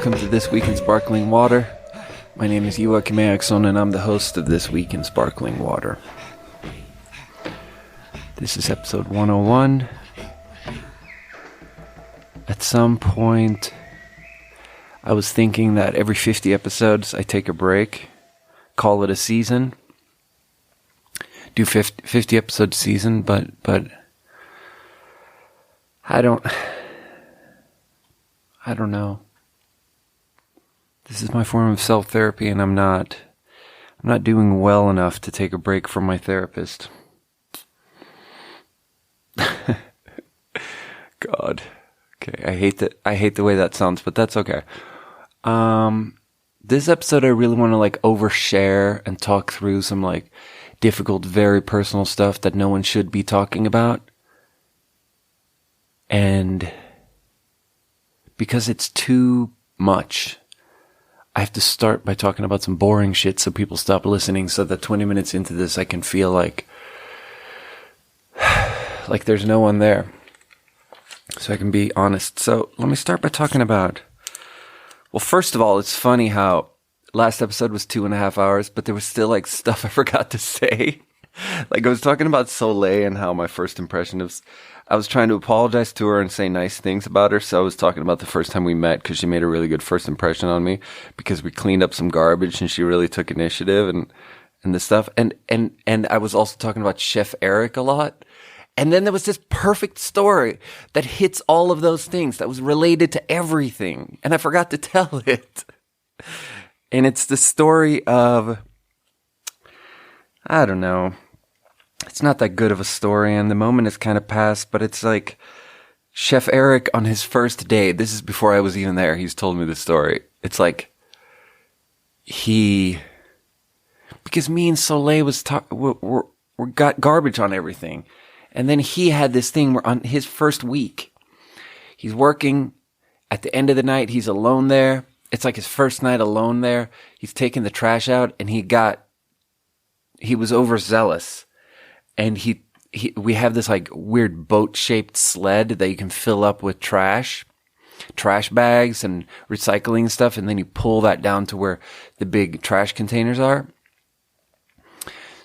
welcome to This Week in Sparkling Water. My name is Joakim, and I'm the host of This Week in Sparkling Water. This is episode 101. At some point, I was thinking that every 50 episodes, I take a break, call it a season, do 50 episode season, but I don't know. This is my form of self-therapy, and I'm not doing well enough to take a break from my therapist. God. Okay, I hate the way that sounds, but that's okay. This episode I really want to overshare and talk through some difficult, very personal stuff that no one should be talking about. And because it's too much, I have to start by talking about some boring shit so people stop listening, so that 20 minutes into this I can feel like there's no one there. So I can be honest. So let me start by talking about, well, first of all, it's funny how last episode was 2.5 hours, but there was still stuff I forgot to say. I was talking about Soleil and how my first impression of, I was trying to apologize to her and say nice things about her. So I was talking about the first time we met because she made a really good first impression on me because we cleaned up some garbage and she really took initiative and this stuff. And I was also talking about Chef Eric a lot. And then there was this perfect story that hits all of those things that was related to everything. And I forgot to tell it. And it's the story of, I don't know. It's not that good of a story, and the moment has kind of passed, but it's Chef Eric on his first day. This is before I was even there. He's told me the story. It's because me and Soleil we got garbage on everything. And then he had this thing where on his first week, he's working. At the end of the night, he's alone there. It's his first night alone there. He's taking the trash out, and he was overzealous. And we have this weird boat-shaped sled that you can fill up with trash bags and recycling stuff, and then you pull that down to where the big trash containers are.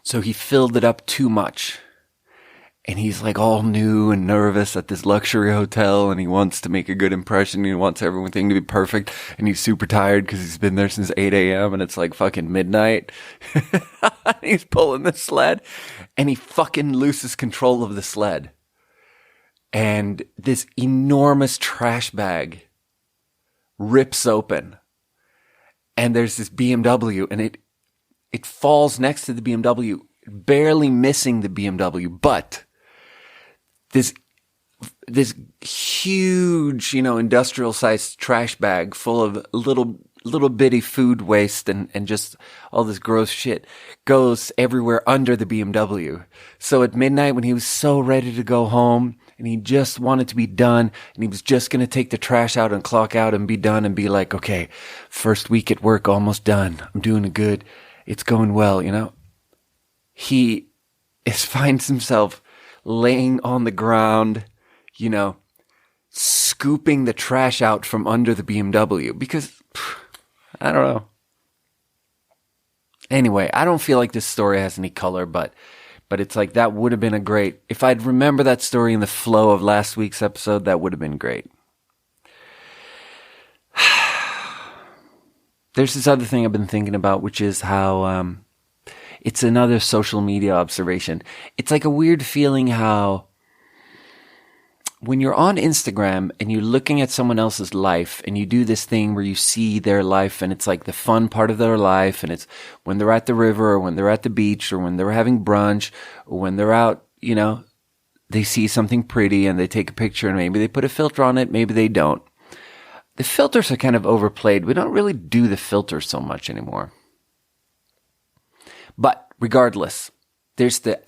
So he filled it up too much. And he's all new and nervous at this luxury hotel, and he wants to make a good impression. He wants everything to be perfect, and he's super tired because he's been there since 8 a.m. and it's fucking midnight. He's pulling the sled, and he fucking loses control of the sled. And this enormous trash bag rips open, and there's this BMW, and it falls next to the BMW, barely missing the BMW, but this huge, industrial sized trash bag full of little bitty food waste and just all this gross shit goes everywhere under the BMW. So at midnight, when he was so ready to go home and he just wanted to be done and he was just going to take the trash out and clock out and be done and be okay, first week at work, almost done. I'm doing good. It's going well, He finds himself laying on the ground, scooping the trash out from under the BMW because, I don't know. Anyway, I don't feel like this story has any color, but it's that would have been a great, if I'd remember that story in the flow of last week's episode, that would have been great. There's this other thing I've been thinking about, which is how, it's another social media observation. It's a weird feeling how when you're on Instagram and you're looking at someone else's life and you do this thing where you see their life and it's the fun part of their life, and it's when they're at the river or when they're at the beach or when they're having brunch or when they're out, they see something pretty and they take a picture and maybe they put a filter on it, maybe they don't. The filters are kind of overplayed. We don't really do the filters so much anymore. But regardless, there's the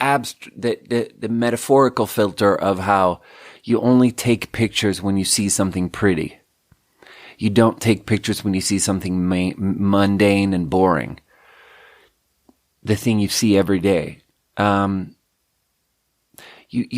metaphorical filter of how you only take pictures when you see something pretty. You don't take pictures when you see something mundane and boring. The thing you see every day. You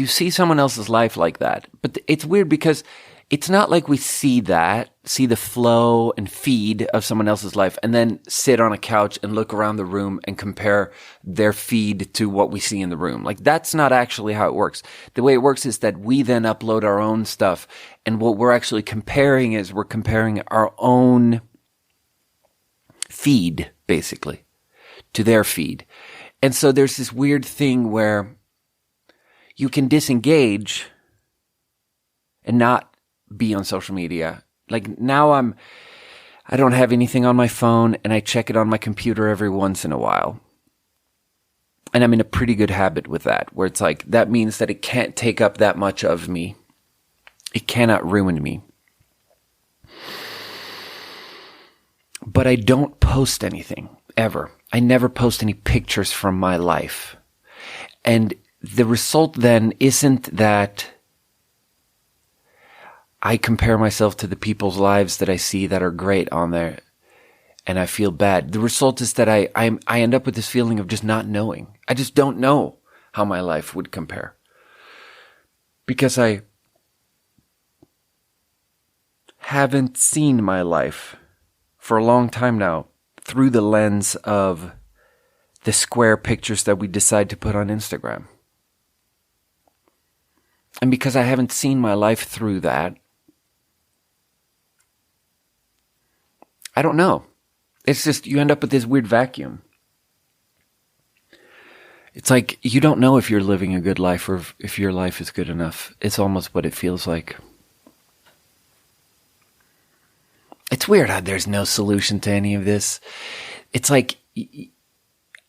see someone else's life like that. But it's weird because it's not like we see the flow and feed of someone else's life and then sit on a couch and look around the room and compare their feed to what we see in the room. Like, that's not actually how it works. The way it works is that we then upload our own stuff, and what we're actually comparing is we're comparing our own feed, basically, to their feed. And so there's this weird thing where you can disengage and not be on social media. Like, now I don't have anything on my phone, and I check it on my computer every once in a while. And I'm in a pretty good habit with that, where it's like, that means that it can't take up that much of me. It cannot ruin me. But I don't post anything, ever. I never post any pictures from my life. And the result then isn't that I compare myself to the people's lives that I see that are great on there, and I feel bad. The result is that I end up with this feeling of just not knowing. I just don't know how my life would compare. Because I haven't seen my life for a long time now through the lens of the square pictures that we decide to put on Instagram. And because I haven't seen my life through that, I don't know. It's just, you end up with this weird vacuum. It's like, you don't know if you're living a good life or if your life is good enough. It's almost what it feels like. It's weird how there's no solution to any of this. It's like,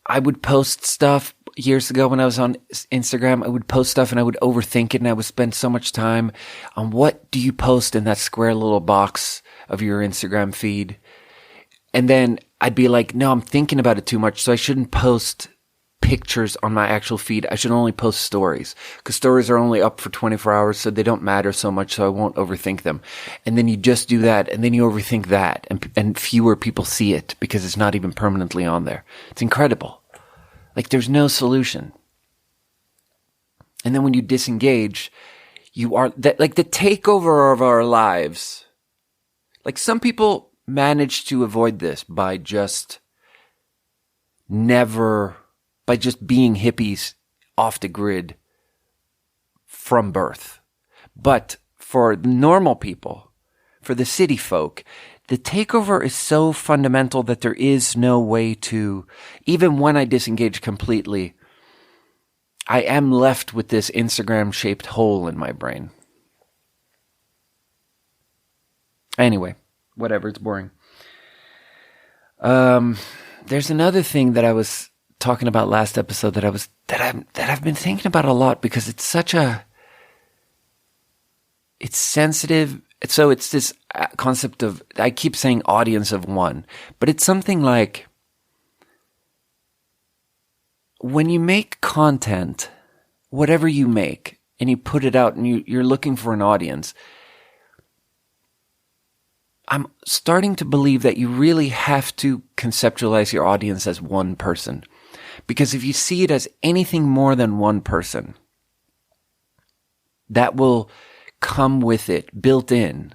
I would post stuff years ago when I was on Instagram. I would post stuff and I would overthink it, and I would spend so much time on what do you post in that square little box of your Instagram feed. And then I'd be like, no, I'm thinking about it too much, so I shouldn't post pictures on my actual feed. I should only post stories, because stories are only up for 24 hours, so they don't matter so much, so I won't overthink them. And then you just do that, and then you overthink that, and fewer people see it because it's not even permanently on there. It's incredible. Like, there's no solution. And then when you disengage, you are that, like, the takeover of our lives. Like, some people manage to avoid this by just being hippies off the grid from birth. But for normal people, for the city folk, the takeover is so fundamental that there is no way to, even when I disengage completely, I am left with this Instagram-shaped hole in my brain. Anyway, whatever, it's boring. There's another thing that I was talking about last episode that I've been thinking about a lot, because it's sensitive. So it's this concept of, I keep saying audience of one, but it's something like, when you make content, whatever you make, and you put it out and you're looking for an audience, I'm starting to believe that you really have to conceptualize your audience as one person. Because if you see it as anything more than one person, that will come with it, built in,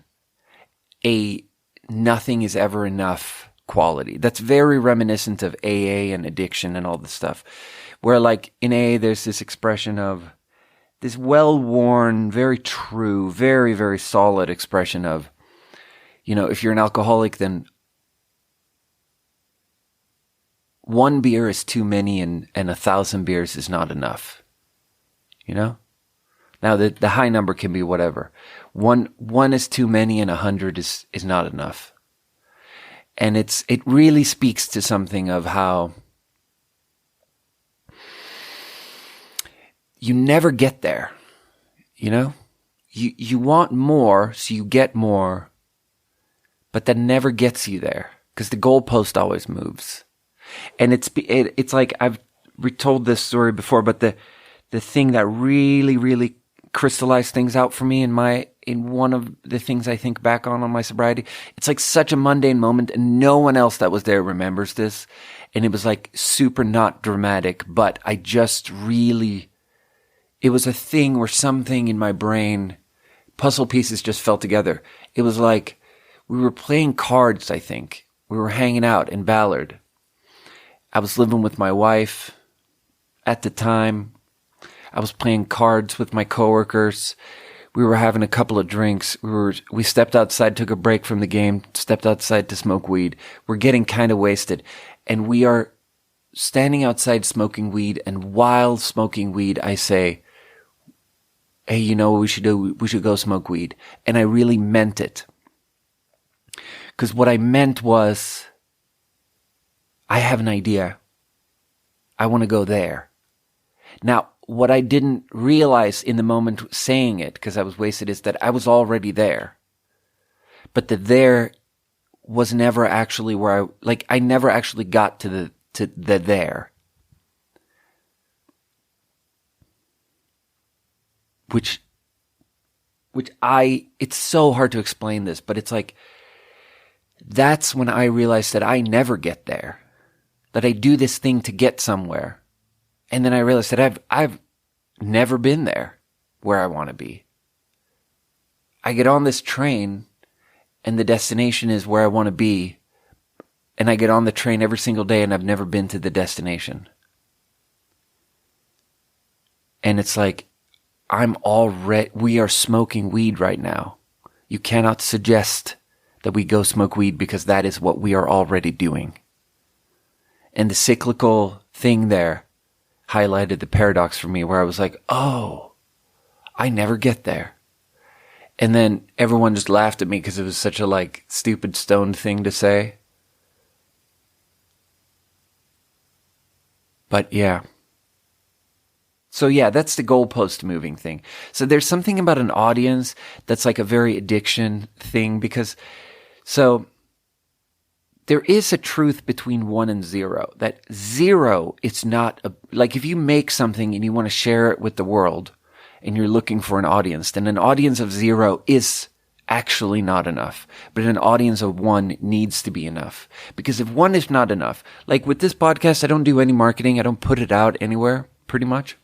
a nothing is ever enough quality. That's very reminiscent of AA and addiction and all this stuff. Where, like, in AA, there's this expression of, this well-worn, very true, very, very solid expression of, you know, if you're an alcoholic, then one beer is too many and 1,000 beers is not enough. You know? Now, the high number can be whatever. One is too many and 100 is not enough. And it really speaks to something of how you never get there. You know? You want more, so you get more, but that never gets you there, because the goalpost always moves. And it's like, I've retold this story before, but the thing that really, really crystallized things out for me in one of the things I think back on my sobriety, it's like such a mundane moment, and no one else that was there remembers this. And it was like super not dramatic, but I just really, it was a thing where something in my brain puzzle pieces just fell together. It was like we were playing cards, I think. We were hanging out in Ballard. I was living with my wife at the time. I was playing cards with my coworkers. We were having a couple of drinks. We stepped outside, took a break from the game, stepped outside to smoke weed. We're getting kind of wasted. And we are standing outside smoking weed. And while smoking weed, I say, hey, you know what we should do? We should go smoke weed. And I really meant it. Because what I meant was, I have an idea. I want to go there. Now, what I didn't realize in the moment saying it, because I was wasted, is that I was already there. But the there was never actually where I never actually got to the there. Which it's so hard to explain this, but it's like, that's when I realized that I never get there. That I do this thing to get somewhere. And then I realized that I've never been there where I want to be. I get on this train and the destination is where I want to be. And I get on the train every single day and I've never been to the destination. And it's like, we are smoking weed right now. You cannot suggest that we go smoke weed because that is what we are already doing. And the cyclical thing there highlighted the paradox for me where I was like, oh, I never get there. And then everyone just laughed at me because it was such a stupid stoned thing to say. But yeah. So yeah, that's the goalpost moving thing. So there's something about an audience that's like a very addiction thing because, so there is a truth between 1 and 0. That 0 is not if you make something and you want to share it with the world and you're looking for an audience, then an audience of 0 is actually not enough. But an audience of 1 needs to be enough. Because if 1 is not enough, like with this podcast, I don't do any marketing. I don't put it out anywhere, pretty much.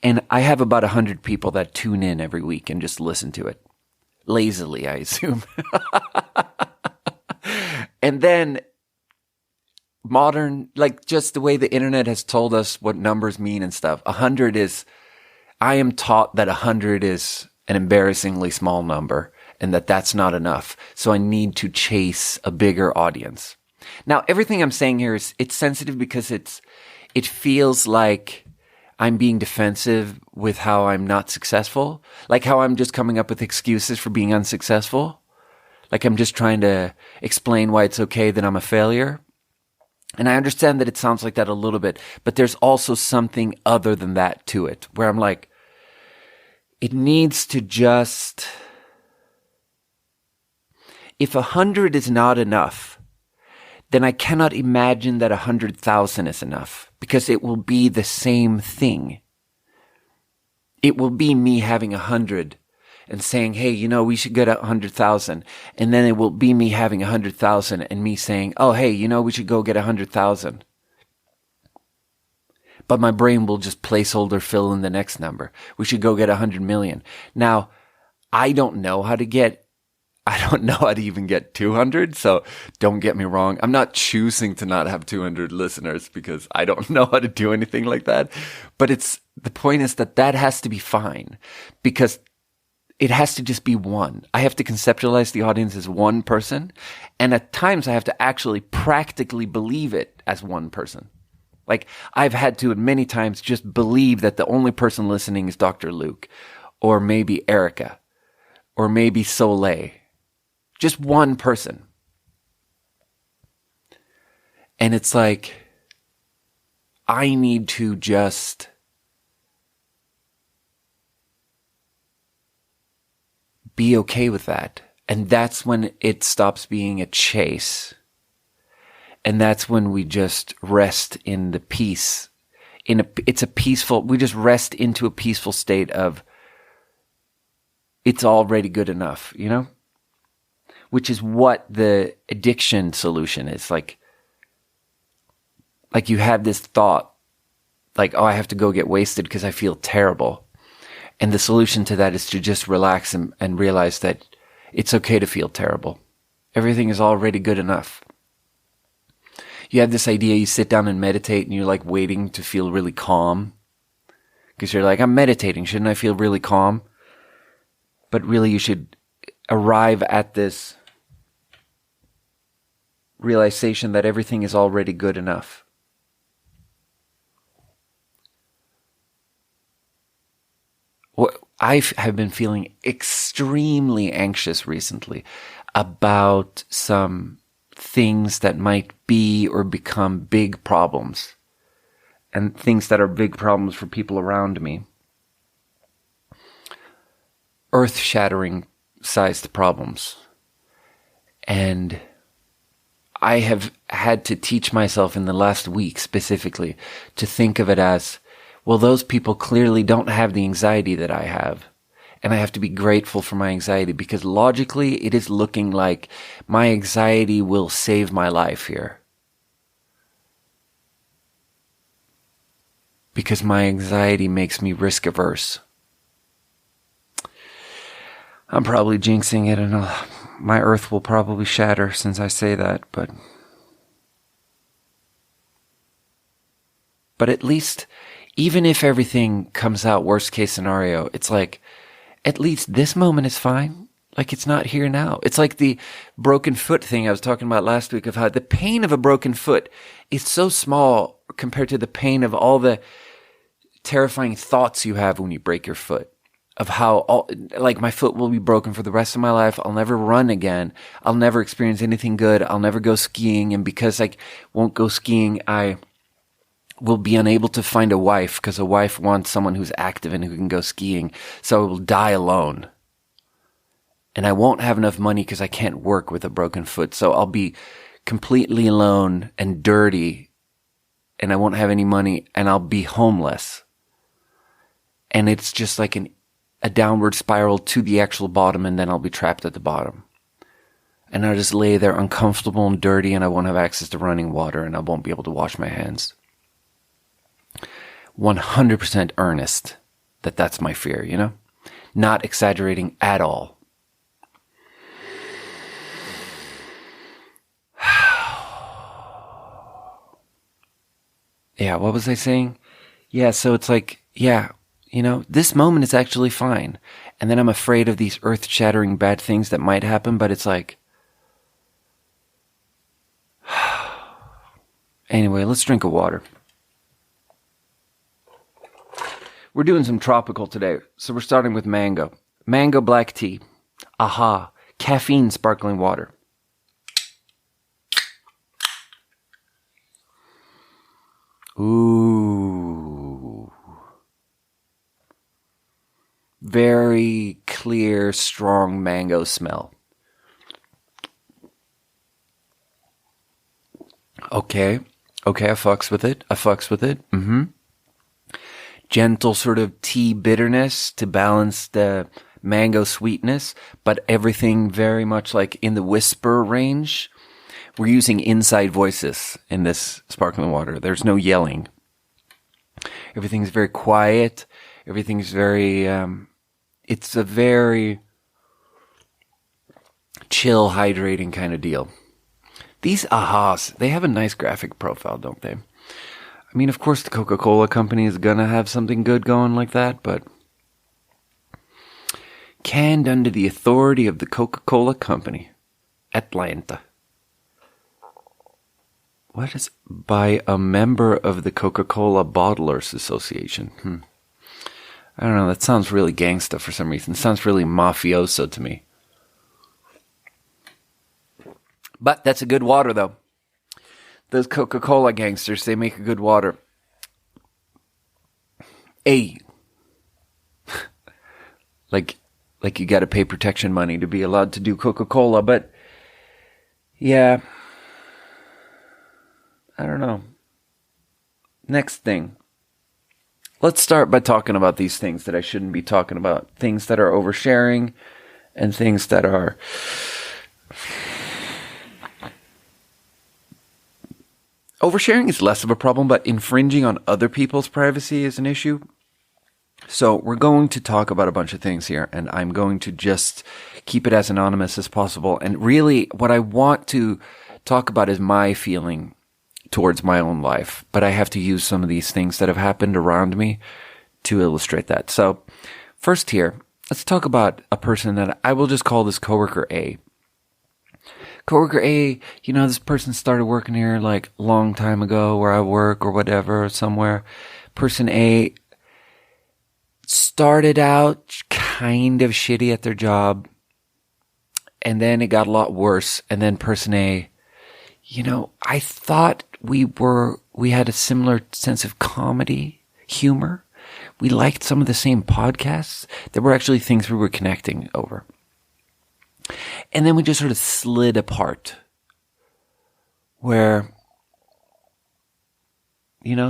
And I have about 100 people that tune in every week and just listen to it. Lazily, I assume. And then modern, just the way the internet has told us what numbers mean and stuff. 100 is, I am taught that 100 is an embarrassingly small number and that that's not enough. So I need to chase a bigger audience. Now, everything I'm saying here it's sensitive because it feels like I'm being defensive with how I'm not successful. Like how I'm just coming up with excuses for being unsuccessful. Like I'm just trying to explain why it's okay that I'm a failure. And I understand that it sounds like that a little bit, but there's also something other than that to it, where I'm like, it needs to just, if 100 is not enough, then I cannot imagine that 100,000 is enough, because it will be the same thing. It will be me having 100 and saying, hey, we should get 100,000. And then it will be me having 100,000 and me saying, oh, hey, we should go get 100,000. But my brain will just placeholder fill in the next number. We should go get 100 million. Now, I don't know how to even get 200. So don't get me wrong. I'm not choosing to not have 200 listeners because I don't know how to do anything like that. But the point is that has to be fine, because it has to just be 1. I have to conceptualize the audience as 1 person. And at times I have to actually practically believe it as 1 person. Like I've had to many times just believe that the only person listening is Dr. Luke, or maybe Erica, or maybe Soleil. Just 1 person. And it's like, I need to just be okay with that. And that's when it stops being a chase. And that's when we just rest in the peace. We just rest into a peaceful state of, it's already good enough, Which is what the addiction solution is. Like you have this thought, like, oh, I have to go get wasted because I feel terrible. And the solution to that is to just relax and realize that it's okay to feel terrible. Everything is already good enough. You have this idea, you sit down and meditate and you're like waiting to feel really calm. Because you're like, I'm meditating, shouldn't I feel really calm? But really you should arrive at this realization that everything is already good enough. I have been feeling extremely anxious recently about some things that might be or become big problems, and things that are big problems for people around me. Earth-shattering sized problems. And I have had to teach myself in the last week specifically to think of it as, well, those people clearly don't have the anxiety that I have. And I have to be grateful for my anxiety, because logically it is looking like my anxiety will save my life here. Because my anxiety makes me risk averse. I'm probably jinxing it, and my earth will probably shatter since I say that, but at least, even if everything comes out worst case scenario, it's like, at least this moment is fine. Like, it's not here now. It's like the broken foot thing I was talking about last week, of how the pain of a broken foot is so small compared to the pain of all the terrifying thoughts you have when you break your foot. Of how, like, my foot will be broken for the rest of my life. I'll never run again. I'll never experience anything good. I'll never go skiing. And because I won't go skiing, I will be unable to find a wife, because a wife wants someone who's active and who can go skiing. So I will die alone. And I won't have enough money because I can't work with a broken foot. So I'll be completely alone and dirty, and I won't have any money, and I'll be homeless. And it's just like a downward spiral to the actual bottom, and then I'll be trapped at the bottom. And I'll just lay there uncomfortable and dirty, and I won't have access to running water, and I won't be able to wash my hands. 100% earnest that that's my fear, you know? Not exaggerating at all. Yeah, what was I saying? Yeah, so it's like, yeah, you know, this moment is actually fine. And then I'm afraid of these earth-shattering bad things that might happen, but it's like, anyway, let's drink a water. We're doing some tropical today, so we're starting with mango. Mango black tea. Aha. Caffeine sparkling water. Ooh. Very clear, strong mango smell. Okay, I fucks with it. Mm-hmm. Gentle sort of tea bitterness to balance the mango sweetness, but everything very much like in the whisper range. We're using inside voices in this sparkling water. There's no yelling. Everything's very quiet. Everything's very, it's a very chill, hydrating kind of deal. These ahas, they have a nice graphic profile, don't they? I mean, of course, the Coca-Cola company is going to have something good going like that, but canned under the authority of the Coca-Cola company, Atlanta. What is by a member of the Coca-Cola Bottlers Association? I don't know, that sounds really gangsta for some reason. It sounds really mafioso to me. But that's a good water, though. Those Coca-Cola gangsters, they make a good water. Hey. like you gotta pay protection money to be allowed to do Coca-Cola, but yeah. I don't know. Next thing. Let's start by talking about these things that I shouldn't be talking about. Things that are oversharing and things that are oversharing is less of a problem, but infringing on other people's privacy is an issue. So we're going to talk about a bunch of things here, and I'm going to just keep it as anonymous as possible. And really, what I want to talk about is my feeling towards my own life, but I have to use some of these things that have happened around me to illustrate that. So first here, let's talk about a person that I will just call this coworker A. Coworker A, this person started working here like a long time ago where I work or whatever, somewhere. Person A started out kind of shitty at their job, and then it got a lot worse. And then person A, I thought we had a similar sense of comedy, humor. We liked some of the same podcasts. There were actually things we were connecting over. And then we just sort of slid apart where,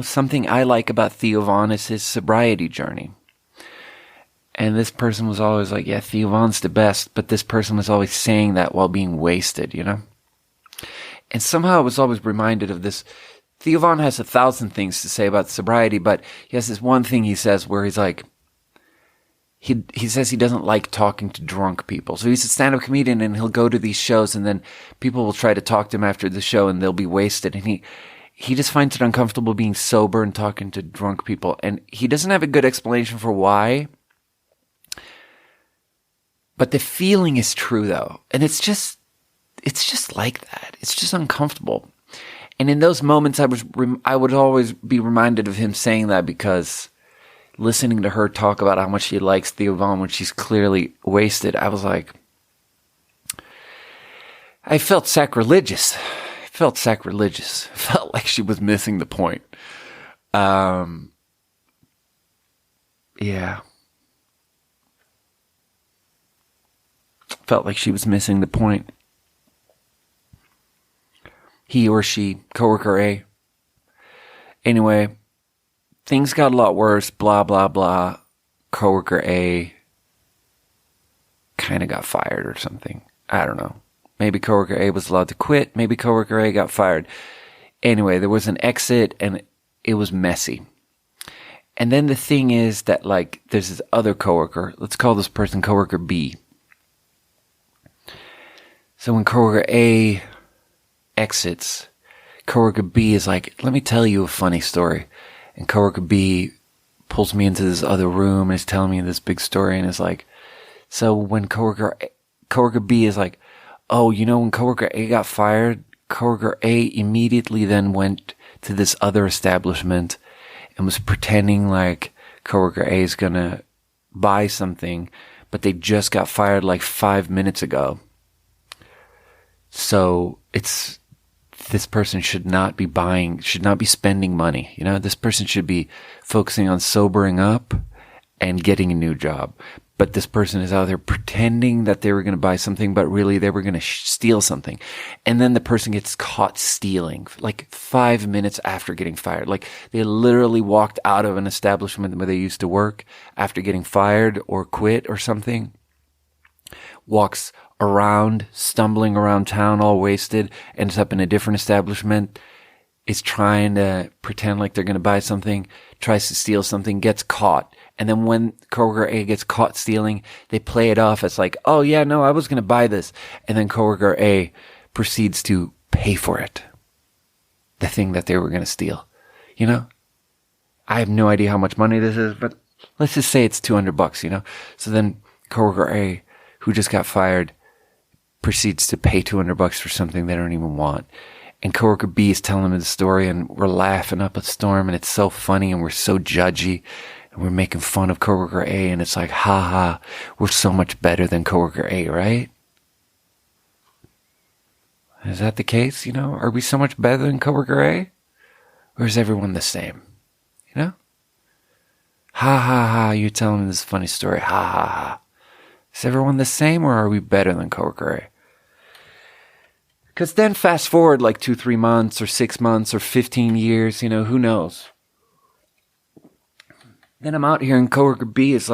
something I like about Theo Von is his sobriety journey. And this person was always like, yeah, Theo Von's the best, but this person was always saying that while being wasted, And somehow I was always reminded of this. Theo Von has 1,000 things to say about sobriety, but he has this one thing he says where he's like, he says he doesn't like talking to drunk people. So he's a stand-up comedian and he'll go to these shows and then people will try to talk to him after the show and they'll be wasted. And he just finds it uncomfortable being sober and talking to drunk people. And he doesn't have a good explanation for why. But the feeling is true though. And it's just like that. It's just uncomfortable. And in those moments, I would always be reminded of him saying that because listening to her talk about how much she likes Theo Von when she's clearly wasted, I was like, I felt sacrilegious. I felt like she was missing the point. Yeah. Felt like she was missing the point. He or she, coworker A. Anyway, things got a lot worse, blah, blah, blah. Coworker A kind of got fired or something. I don't know. Maybe coworker A was allowed to quit. Maybe coworker A got fired. Anyway, there was an exit and it was messy. And then the thing is that there's this other coworker. Let's call this person coworker B. So when coworker A exits, coworker B is like, let me tell you a funny story. And coworker B pulls me into this other room and is telling me this big story and is like, so when coworker B is like, oh, when coworker A got fired, coworker A immediately then went to this other establishment and was pretending like coworker A is gonna buy something, but they just got fired like 5 minutes ago. So this person should not be spending money. This person should be focusing on sobering up and getting a new job. But this person is out there pretending that they were going to buy something, but really they were going to steal something. And then the person gets caught stealing 5 minutes after getting fired. They literally walked out of an establishment where they used to work after getting fired or quit or something. Walks around, stumbling around town, all wasted, ends up in a different establishment, is trying to pretend like they're going to buy something, tries to steal something, gets caught. And then when coworker A gets caught stealing, they play it off as like, oh yeah, no, I was going to buy this. And then coworker A proceeds to pay for it. The thing that they were going to steal. I have no idea how much money this is, but let's just say it's $200, So then coworker A, who just got fired, proceeds to pay $200 for something they don't even want. And coworker B is telling me the story and we're laughing up a storm and it's so funny and we're so judgy and we're making fun of coworker A and it's like, ha ha, we're so much better than coworker A, right? Is that the case? Are we so much better than coworker A? Or is everyone the same? Ha ha ha, you're telling me this funny story, ha ha ha. Is everyone the same or are we better than coworker A? Because then fast forward 2-3 months or 6 months or 15 years, who knows? Then I'm out here and coworker B is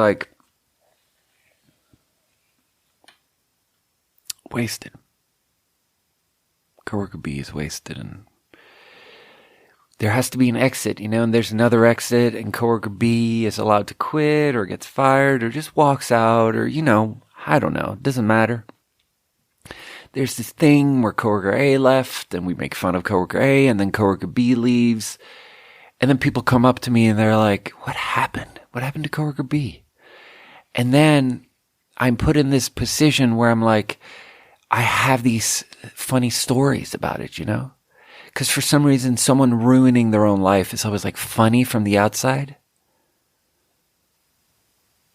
wasted. Coworker B is wasted and there has to be an exit, and there's another exit, and coworker B is allowed to quit or gets fired or just walks out or, I don't know. It doesn't matter. There's this thing where coworker A left and we make fun of coworker A, and then coworker B leaves. And then people come up to me and they're like, what happened? What happened to coworker B? And then I'm put in this position where I'm like, I have these funny stories about it, Because for some reason, someone ruining their own life is always like funny from the outside.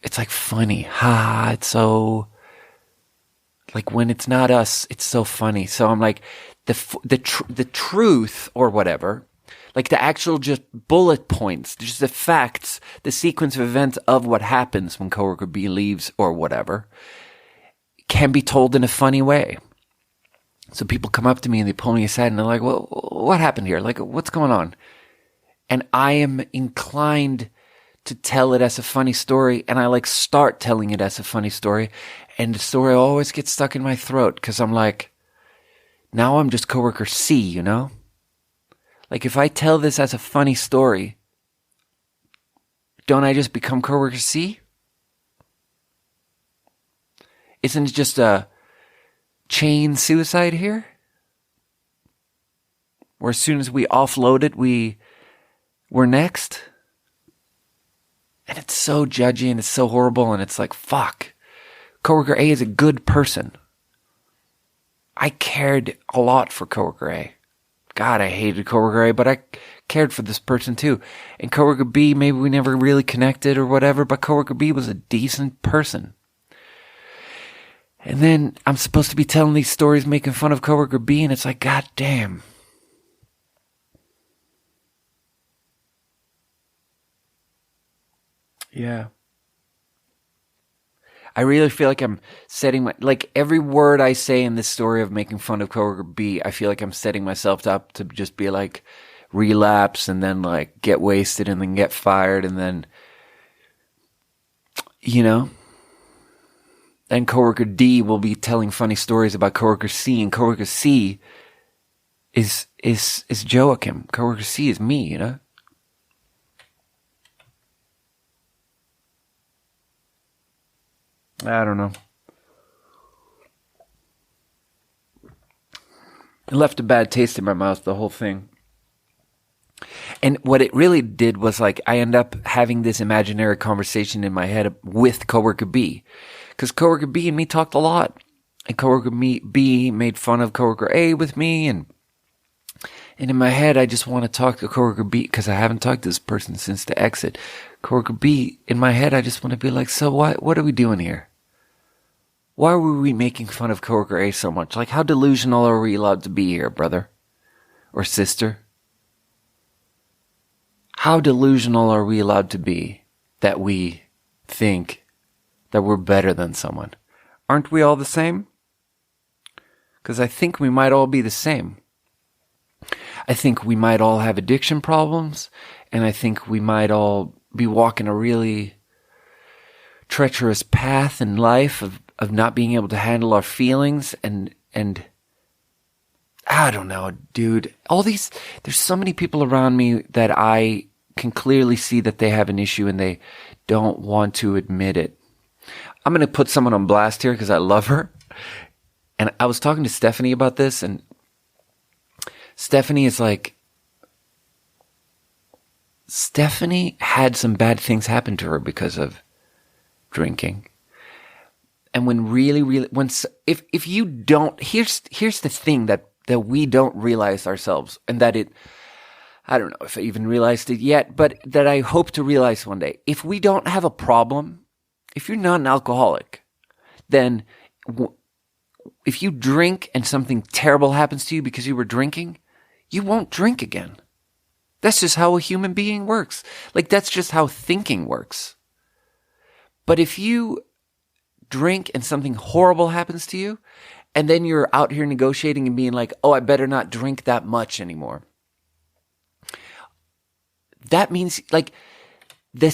It's like funny. Ha, it's so, like when it's not us, it's so funny. So I'm like, the truth or whatever, like the actual just bullet points, just the facts, the sequence of events of what happens when coworker B leaves or whatever, can be told in a funny way. So people come up to me and they pull me aside and they're like, well, what happened here? Like, what's going on? And I am inclined to tell it as a funny story, and I like start telling it as a funny story, and the story always gets stuck in my throat because I'm like, now I'm just coworker C, Like if I tell this as a funny story, don't I just become coworker C? Isn't it just a chain suicide here? Where as soon as we offload it, we're next? And it's so judgy and it's so horrible and it's like, fuck. Coworker A is a good person. I cared a lot for coworker A. God, I hated coworker A, but I cared for this person too. And coworker B, maybe we never really connected or whatever, but coworker B was a decent person. And then I'm supposed to be telling these stories making fun of coworker B, and it's like, God damn. Yeah. I really feel like I'm setting like every word I say in this story of making fun of coworker B, I feel like I'm setting myself up to just be like relapse and then like get wasted and then get fired and then, then coworker D will be telling funny stories about coworker C, and coworker C is Joakim. Coworker C is me, I don't know. It left a bad taste in my mouth, the whole thing. And what it really did was like I end up having this imaginary conversation in my head with coworker B. Because coworker B and me talked a lot. And coworker B made fun of coworker A with me. And in my head, I just want to talk to coworker B because I haven't talked to this person since the exit. Coworker B, in my head, I just want to be like, so what are we doing here? Why were we making fun of coworker A so much? Like, how delusional are we allowed to be here, brother? Or sister? How delusional are we allowed to be that we think that we're better than someone? Aren't we all the same? Because I think we might all be the same. I think we might all have addiction problems, and I think we might all be walking a really treacherous path in life of not being able to handle our feelings and I don't know, dude. There's so many people around me that I can clearly see that they have an issue and they don't want to admit it. I'm going to put someone on blast here because I love her. And I was talking to Stephanie about this, and Stephanie is like, Stephanie had some bad things happen to her because of drinking. And when if you don't, here's the thing that we don't realize ourselves, and that I don't know if I even realized it yet, but that I hope to realize one day. If we don't have a problem, if you're not an alcoholic, then if you drink and something terrible happens to you because you were drinking, you won't drink again. That's just how a human being works. Like, that's just how thinking works. But if you drink and something horrible happens to you, and then you're out here negotiating and being like, oh, I better not drink that much anymore. That means, like, look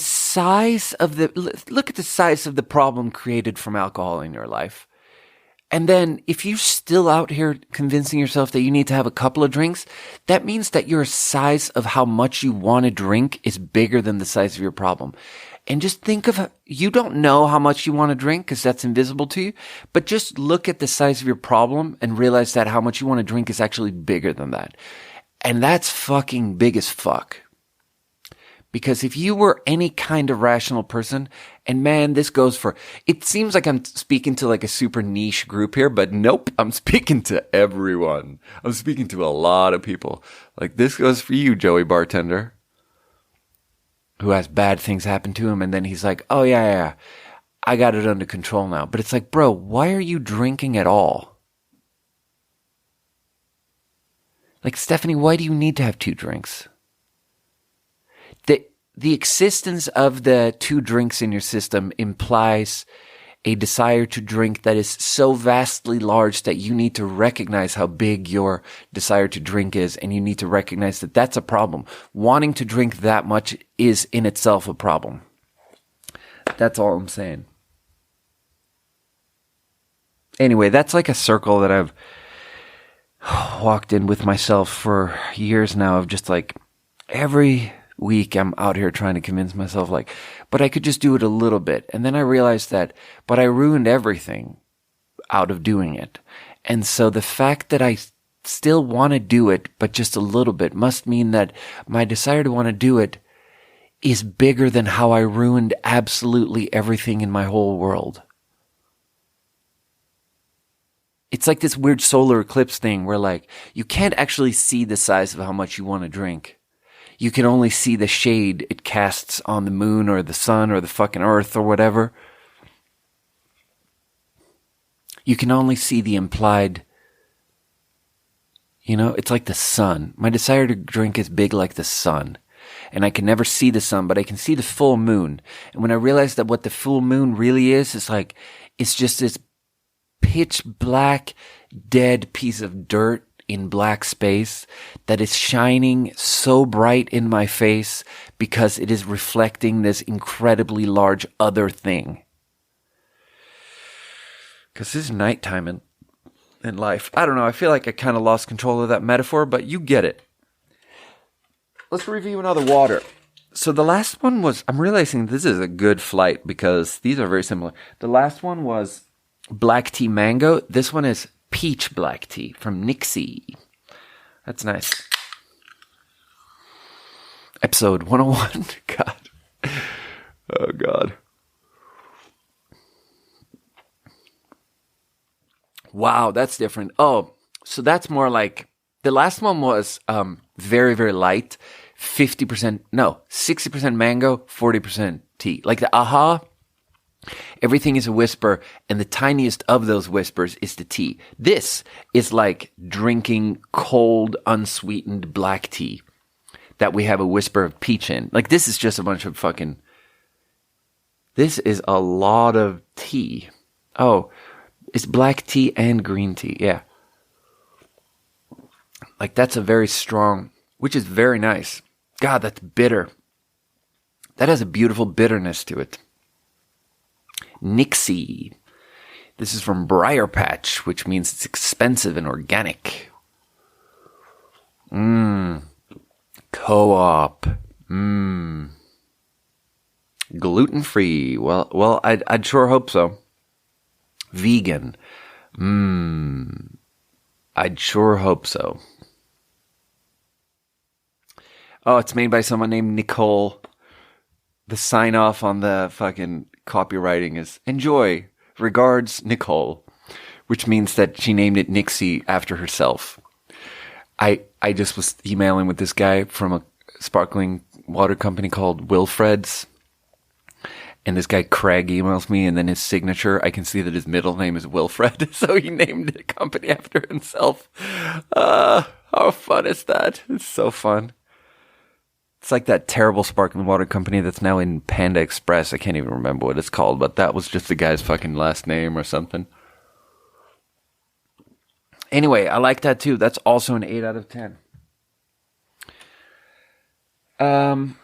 at the size of the problem created from alcohol in your life. And then if you're still out here convincing yourself that you need to have a couple of drinks, that means that your size of how much you want to drink is bigger than the size of your problem. And just think of, you don't know how much you want to drink because that's invisible to you, but just look at the size of your problem and realize that how much you want to drink is actually bigger than that. And that's fucking big as fuck. Because if you were any kind of rational person, and man, this goes for, it seems like I'm speaking to like a super niche group here, but nope, I'm speaking to everyone. I'm speaking to a lot of people. Like this goes for you, Joey Bartender, who has bad things happen to him, and then he's like, oh yeah, I got it under control now. But it's like, bro, why are you drinking at all? Like, Stephanie, why do you need to have 2 drinks? The existence of the 2 drinks in your system implies a desire to drink that is so vastly large that you need to recognize how big your desire to drink is, and you need to recognize that that's a problem. Wanting to drink that much is in itself a problem. That's all I'm saying. Anyway, that's like a circle that I've walked in with myself for years now, of just like every week I'm out here trying to convince myself like, but I could just do it a little bit. And then I realized that, but I ruined everything out of doing it. And so the fact that I still want to do it, but just a little bit, must mean that my desire to want to do it is bigger than how I ruined absolutely everything in my whole world. It's like this weird solar eclipse thing where like, you can't actually see the size of how much you want to drink. You can only see the shade it casts on the moon or the sun or the fucking earth or whatever. You can only see the implied, it's like the sun. My desire to drink is big like the sun. And I can never see the sun, but I can see the full moon. And when I realized that what the full moon really is like, it's just this pitch black, dead piece of dirt in black space that is shining so bright in my face because it is reflecting this incredibly large other thing. Because this is nighttime in life. I don't know, I feel like I kind of lost control of that metaphor, but you get it. Let's review another water. So the last one was, I'm realizing this is a good flight because these are very similar. The last one was black tea mango. This one is peach black tea from Nixie. That's nice. Episode 101. God. Oh, God. Wow, that's different. Oh, so that's more like, the last one was very, very light. 60% mango, 40% tea. Like the aha, everything is a whisper, and the tiniest of those whispers is the tea. This is like drinking cold, unsweetened black tea that we have a whisper of peach in. Like, this is just a bunch of fucking... This is a lot of tea. Oh, it's black tea and green tea, yeah. Like, that's a very strong... Which is very nice. God, that's bitter. That has a beautiful bitterness to it. Nixie. This is from Briar Patch, which means it's expensive and organic. Co-op. Gluten-free. Well, I'd sure hope so. Vegan. I'd sure hope so. Oh, it's made by someone named Nicole. The sign off on the fucking copywriting is enjoy. Regards, Nicole. Which means that she named it Nixie after herself. I just was emailing with this guy from a sparkling water company called Wilfred's. And this guy Craig emails me, and then his signature, I can see that his middle name is Wilfred. So he named the company after himself. How fun is that? It's so fun. It's like that terrible sparkling water company that's now in Panda Express. I can't even remember what it's called, but that was just the guy's fucking last name or something. Anyway, I like that too. That's also an 8 out of 10. All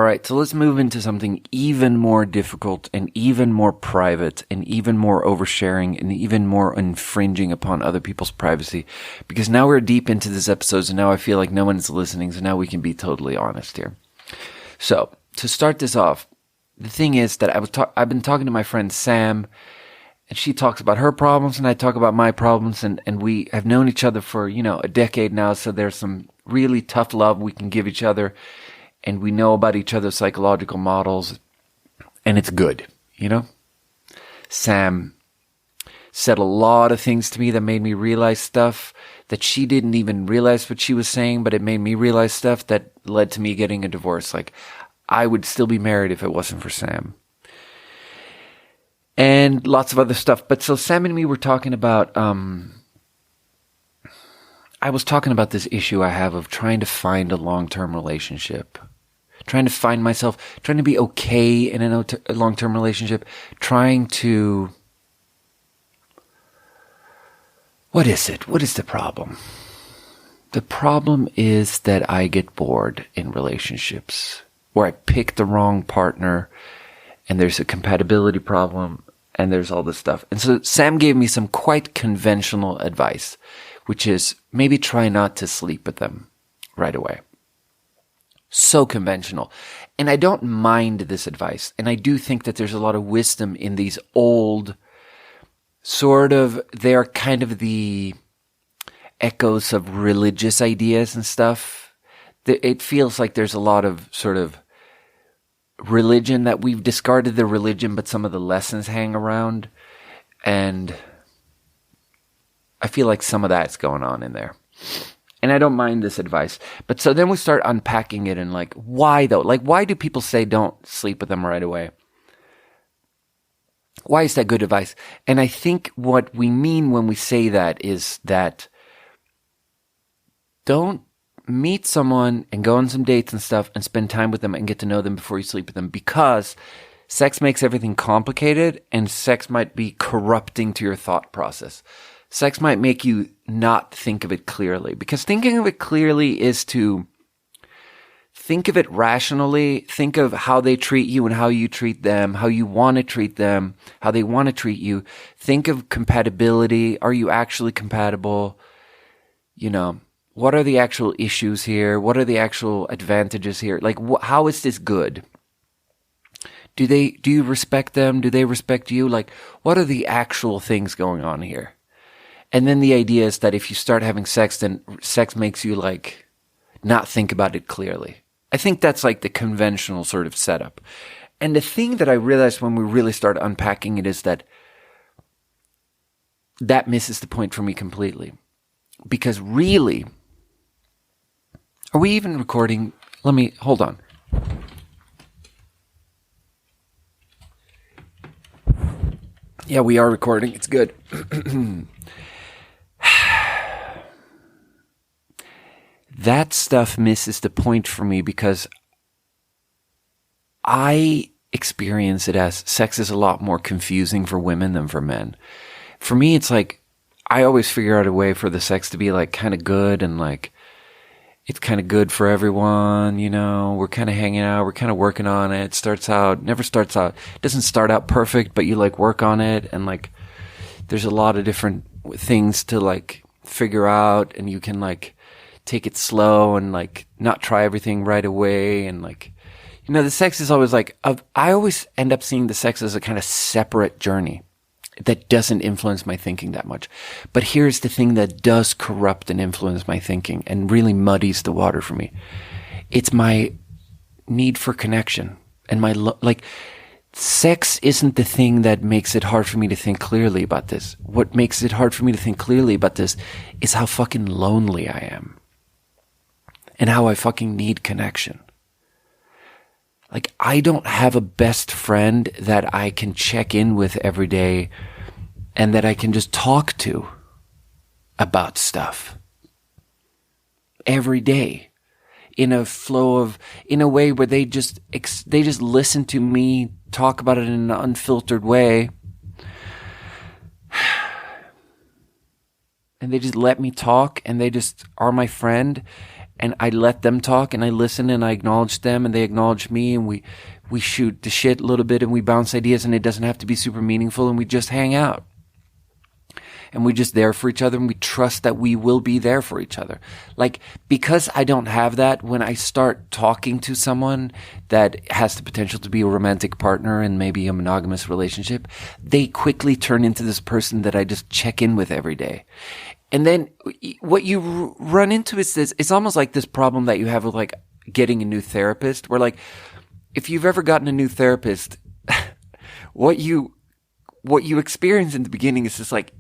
right, so let's move into something even more difficult and even more private and even more oversharing and even more infringing upon other people's privacy. Because now we're deep into this episode, and now I feel like no one's listening, so now we can be totally honest here. So, to start this off, the thing is that I've been talking to my friend Sam, and she talks about her problems, and I talk about my problems, and we have known each other for, a decade now, so there's some really tough love we can give each other. And we know about each other's psychological models, and it's good, Sam said a lot of things to me that made me realize stuff that she didn't even realize what she was saying, but it made me realize stuff that led to me getting a divorce. Like, I would still be married if it wasn't for Sam. And lots of other stuff. But so Sam and me were talking about, I was talking about this issue I have of trying to find a long-term relationship. Trying to find myself, trying to be okay in a long-term relationship, trying to... What is it? What is the problem? The problem is that I get bored in relationships, where I pick the wrong partner, and there's a compatibility problem, and there's all this stuff. And so Sam gave me some quite conventional advice, which is maybe try not to sleep with them right away. So conventional. And I don't mind this advice. And I do think that there's a lot of wisdom in these old they're kind of the echoes of religious ideas and stuff. It feels like there's a lot of sort of religion that we've discarded the religion, but some of the lessons hang around. And I feel like some of that's going on in there. And I don't mind this advice. But so then we start unpacking it and like, why though? Like, why do people say don't sleep with them right away? Why is that good advice? And I think what we mean when we say that is that don't meet someone and go on some dates and stuff and spend time with them and get to know them before you sleep with them, because sex makes everything complicated and sex might be corrupting to your thought process. Sex might make you not think of it clearly, because thinking of it clearly is to think of it rationally, think of how they treat you and how you treat them, how you want to treat them, how they want to treat you. Think of compatibility. Are you actually compatible? What are the actual issues here? What are the actual advantages here? Like, how is this good? Do you respect them? Do they respect you? Like, what are the actual things going on here? And then the idea is that if you start having sex, then sex makes you like not think about it clearly. I think that's like the conventional sort of setup. And the thing that I realized when we really started unpacking it is that misses the point for me completely. Because really, are we even recording? Hold on. Yeah, we are recording. It's good. That stuff misses the point for me because I experience it as sex is a lot more confusing for women than for men. For me, it's like I always figure out a way for the sex to be like kind of good and like it's kind of good for everyone, we're kind of hanging out, we're kind of working on it. Never starts out, it doesn't start out perfect, but you like work on it and like there's a lot of different things to like figure out and you can like take it slow and like not try everything right away and like the sex is always like I always end up seeing the sex as a kind of separate journey that doesn't influence my thinking that much. But here's the thing that does corrupt and influence my thinking and really muddies the water for me. It's my need for connection and my sex isn't the thing that makes it hard for me to think clearly about this. What makes it hard for me to think clearly about this is how fucking lonely I am. And how I fucking need connection. Like, I don't have a best friend that I can check in with every day and that I can just talk to about stuff. Every day. In a way where they just listen to me talk about it in an unfiltered way. And they just let me talk and they just are my friend. and I let them talk, and I listen, and I acknowledge them, and they acknowledge me, and we shoot the shit a little bit, and we bounce ideas, and it doesn't have to be super meaningful, and we just hang out. And we're just there for each other, and we trust that we will be there for each other. Like, because I don't have that, when I start talking to someone that has the potential to be a romantic partner and maybe a monogamous relationship, they quickly turn into this person that I just check in with every day. And then what you run into is this, it's almost like this problem that you have with like getting a new therapist, where like, if you've ever gotten a new therapist, what you experience in the beginning is just like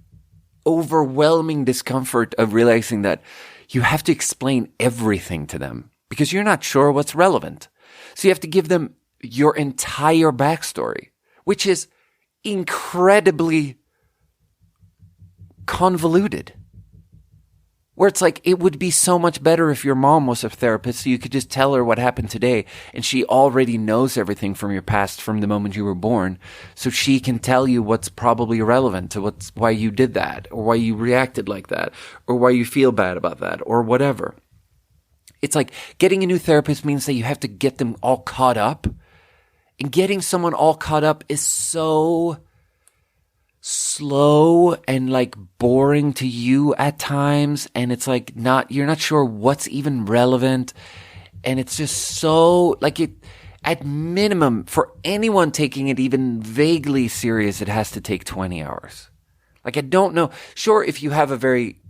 overwhelming discomfort of realizing that you have to explain everything to them because you're not sure what's relevant. So you have to give them your entire backstory, which is incredibly convoluted. Where it's like, it would be so much better if your mom was a therapist so you could just tell her what happened today and she already knows everything from your past from the moment you were born, so she can tell you what's probably relevant to why you did that, or why you reacted like that, or why you feel bad about that, or whatever. It's like getting a new therapist means that you have to get them all caught up, and getting someone all caught up is so slow and like boring to you at times, and it's like you're not sure what's even relevant, and it's just so like, it at minimum for anyone taking it even vaguely serious, it has to take 20 hours. Like, I don't know, sure, if you have a very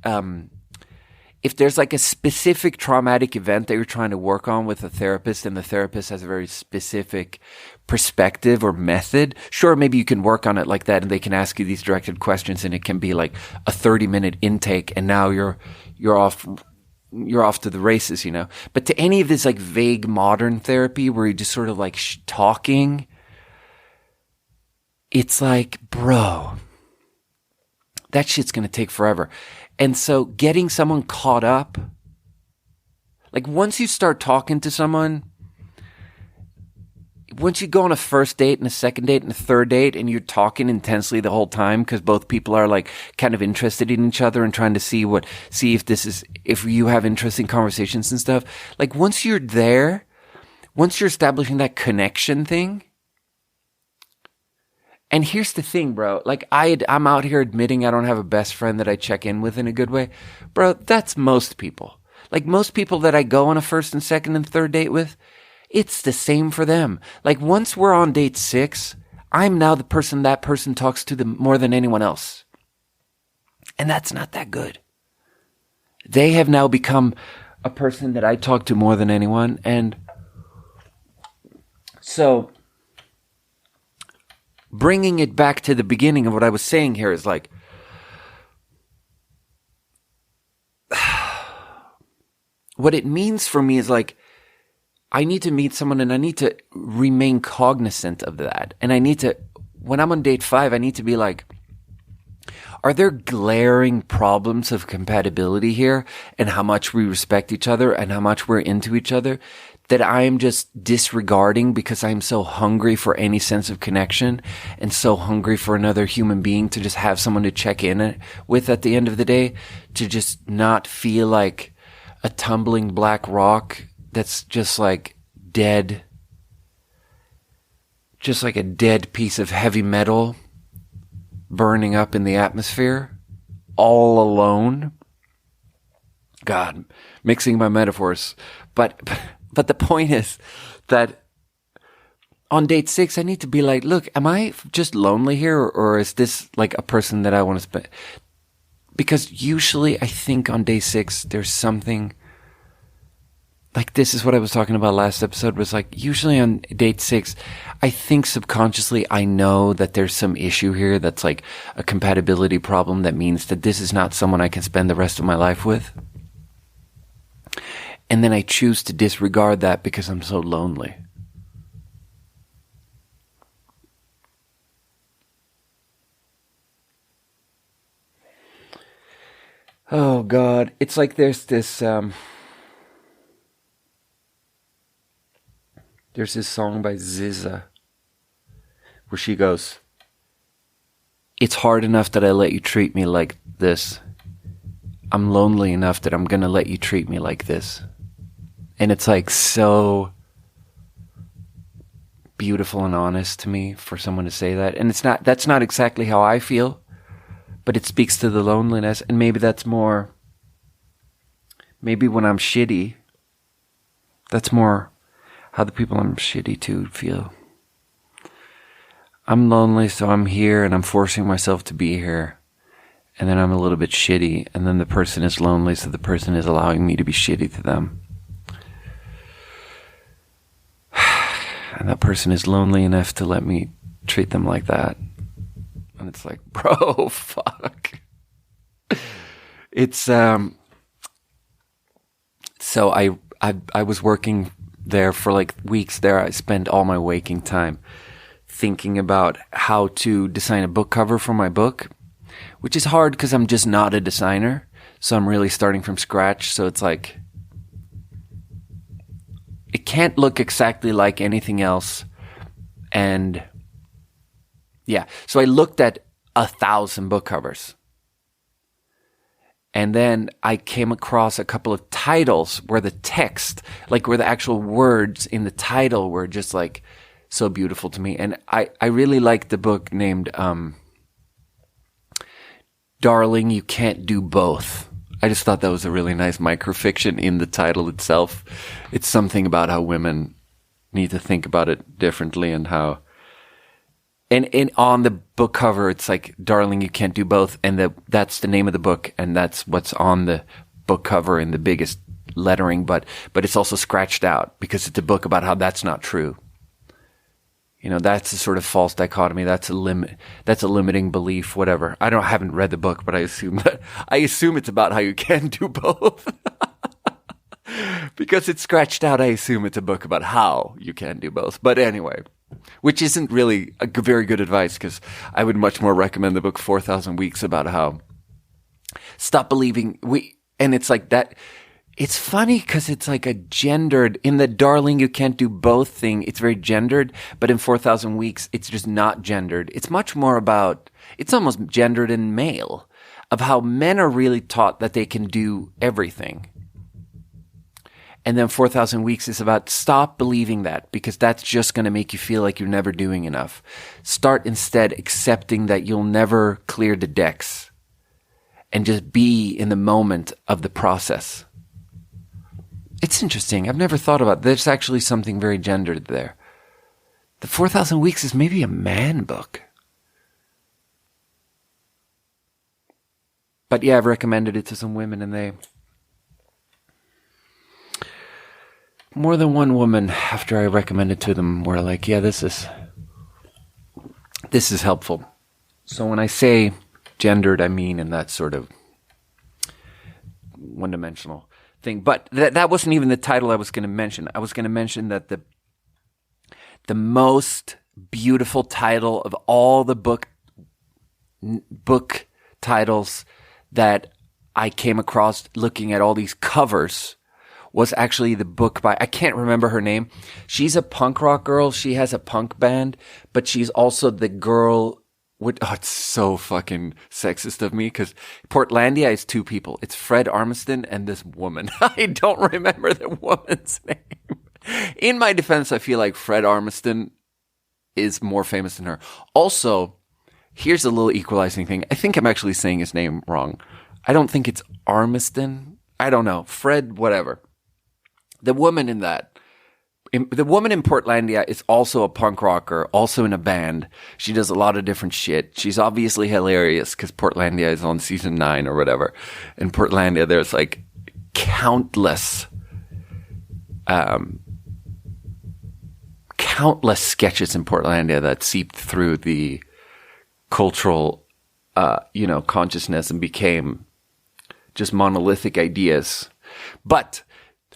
if there's like a specific traumatic event that you're trying to work on with a therapist, and the therapist has a very specific perspective or method, sure, maybe you can work on it like that, and they can ask you these directed questions, and it can be like a 30-minute intake, and now you're off to the races, you know. But to any of this like vague modern therapy where you're just sort of like talking, it's like, bro, that shit's gonna take forever. And so getting someone caught up, like once you start talking to someone, once you go on a first date and a second date and a third date, and you're talking intensely the whole time because both people are like kind of interested in each other and trying to see if you have interesting conversations and stuff. Like once you're there, once you're establishing that connection thing. And here's the thing, bro. Like I'm out here admitting I don't have a best friend that I check in with in a good way. Bro, that's most people. Like most people that I go on a first and second and third date with, it's the same for them. Like once we're on date 6, I'm now the person that person talks to more than anyone else. And that's not that good. They have now become a person that I talk to more than anyone. And so bringing it back to the beginning of what I was saying here is like, what it means for me is like, I need to meet someone and I need to remain cognizant of that. And I need to, when I'm on date 5, I need to be like, are there glaring problems of compatibility here and how much we respect each other and how much we're into each other that I am just disregarding because I'm so hungry for any sense of connection and so hungry for another human being to just have someone to check in with at the end of the day, to just not feel like a tumbling black rock that's just like dead, just like a dead piece of heavy metal burning up in the atmosphere, all alone. God, mixing my metaphors. But the point is that on date 6, I need to be like, look, am I just lonely here, or is this like a person that I want to spend? Because usually I think on day 6, there's something like, this is what I was talking about last episode, was like, usually on date 6, I think subconsciously I know that there's some issue here that's like a compatibility problem that means that this is not someone I can spend the rest of my life with. And then I choose to disregard that because I'm so lonely. Oh God, it's like there's this song by Ziza where she goes, "It's hard enough that I let you treat me like this. I'm lonely enough that I'm gonna let you treat me like this." And it's like so beautiful and honest to me for someone to say that. And that's not exactly how I feel, but it speaks to the loneliness. And maybe that's more, maybe when I'm shitty, that's more how the people I'm shitty to feel. I'm lonely, so I'm here and I'm forcing myself to be here. And then I'm a little bit shitty. And then the person is lonely, so the person is allowing me to be shitty to them. And that person is lonely enough to let me treat them like that. And it's like, bro, fuck. It's, so I was working there for like weeks there. I spent all my waking time thinking about how to design a book cover for my book, which is hard because I'm just not a designer. So I'm really starting from scratch. So it's like, it can't look exactly like anything else. And yeah, so I looked at 1,000 book covers. And then I came across a couple of titles where the text, like where the actual words in the title were just like so beautiful to me. And I really liked the book named Darling, You Can't Do Both. I just thought that was a really nice microfiction in the title itself. It's something about how women need to think about it differently and how... And on the book cover, it's like, Darling, You Can't Do Both. And that's the name of the book. And that's what's on the book cover in the biggest lettering. But it's also scratched out because it's a book about how that's not true. You know, that's a sort of false dichotomy. That's a limiting belief, whatever. I haven't read the book, but I assume it's about how you can do both. Because it's scratched out, I assume it's a book about how you can do both. But anyway, which isn't really a very good advice, because I would much more recommend the book 4,000 Weeks about how stop believing and it's like that. It's funny because it's like a gendered, in the Darling, You Can't Do Both thing, it's very gendered, but in 4,000 Weeks, it's just not gendered. It's much more about, it's almost gendered and male, of how men are really taught that they can do everything. And then 4,000 Weeks is about stop believing that, because that's just going to make you feel like you're never doing enough. Start instead accepting that you'll never clear the decks and just be in the moment of the process. It's interesting. I've never thought about it. There's actually something very gendered there. The 4,000 Weeks is maybe a man book. But yeah, I've recommended it to some women, and more than one woman, after I recommended to them, were like, yeah, this is helpful. So when I say gendered, I mean in that sort of one-dimensional thing. But that wasn't even the title I was going to mention. I was going to mention that the most beautiful title of all the book titles that I came across looking at all these covers was actually the book by, I can't remember her name. She's a punk rock girl. She has a punk band, but she's also the girl it's so fucking sexist of me, because Portlandia is two people. It's Fred Armisen and this woman. I don't remember the woman's name. In my defense, I feel like Fred Armisen is more famous than her. Also, here's a little equalizing thing. I think I'm actually saying his name wrong. I don't think it's Armisen. I don't know. Fred, whatever. The woman in Portlandia is also a punk rocker, also in a band. She does a lot of different shit. She's obviously hilarious because Portlandia is on season 9 or whatever. In Portlandia, there's like countless sketches in Portlandia that seeped through the cultural, consciousness and became just monolithic ideas. But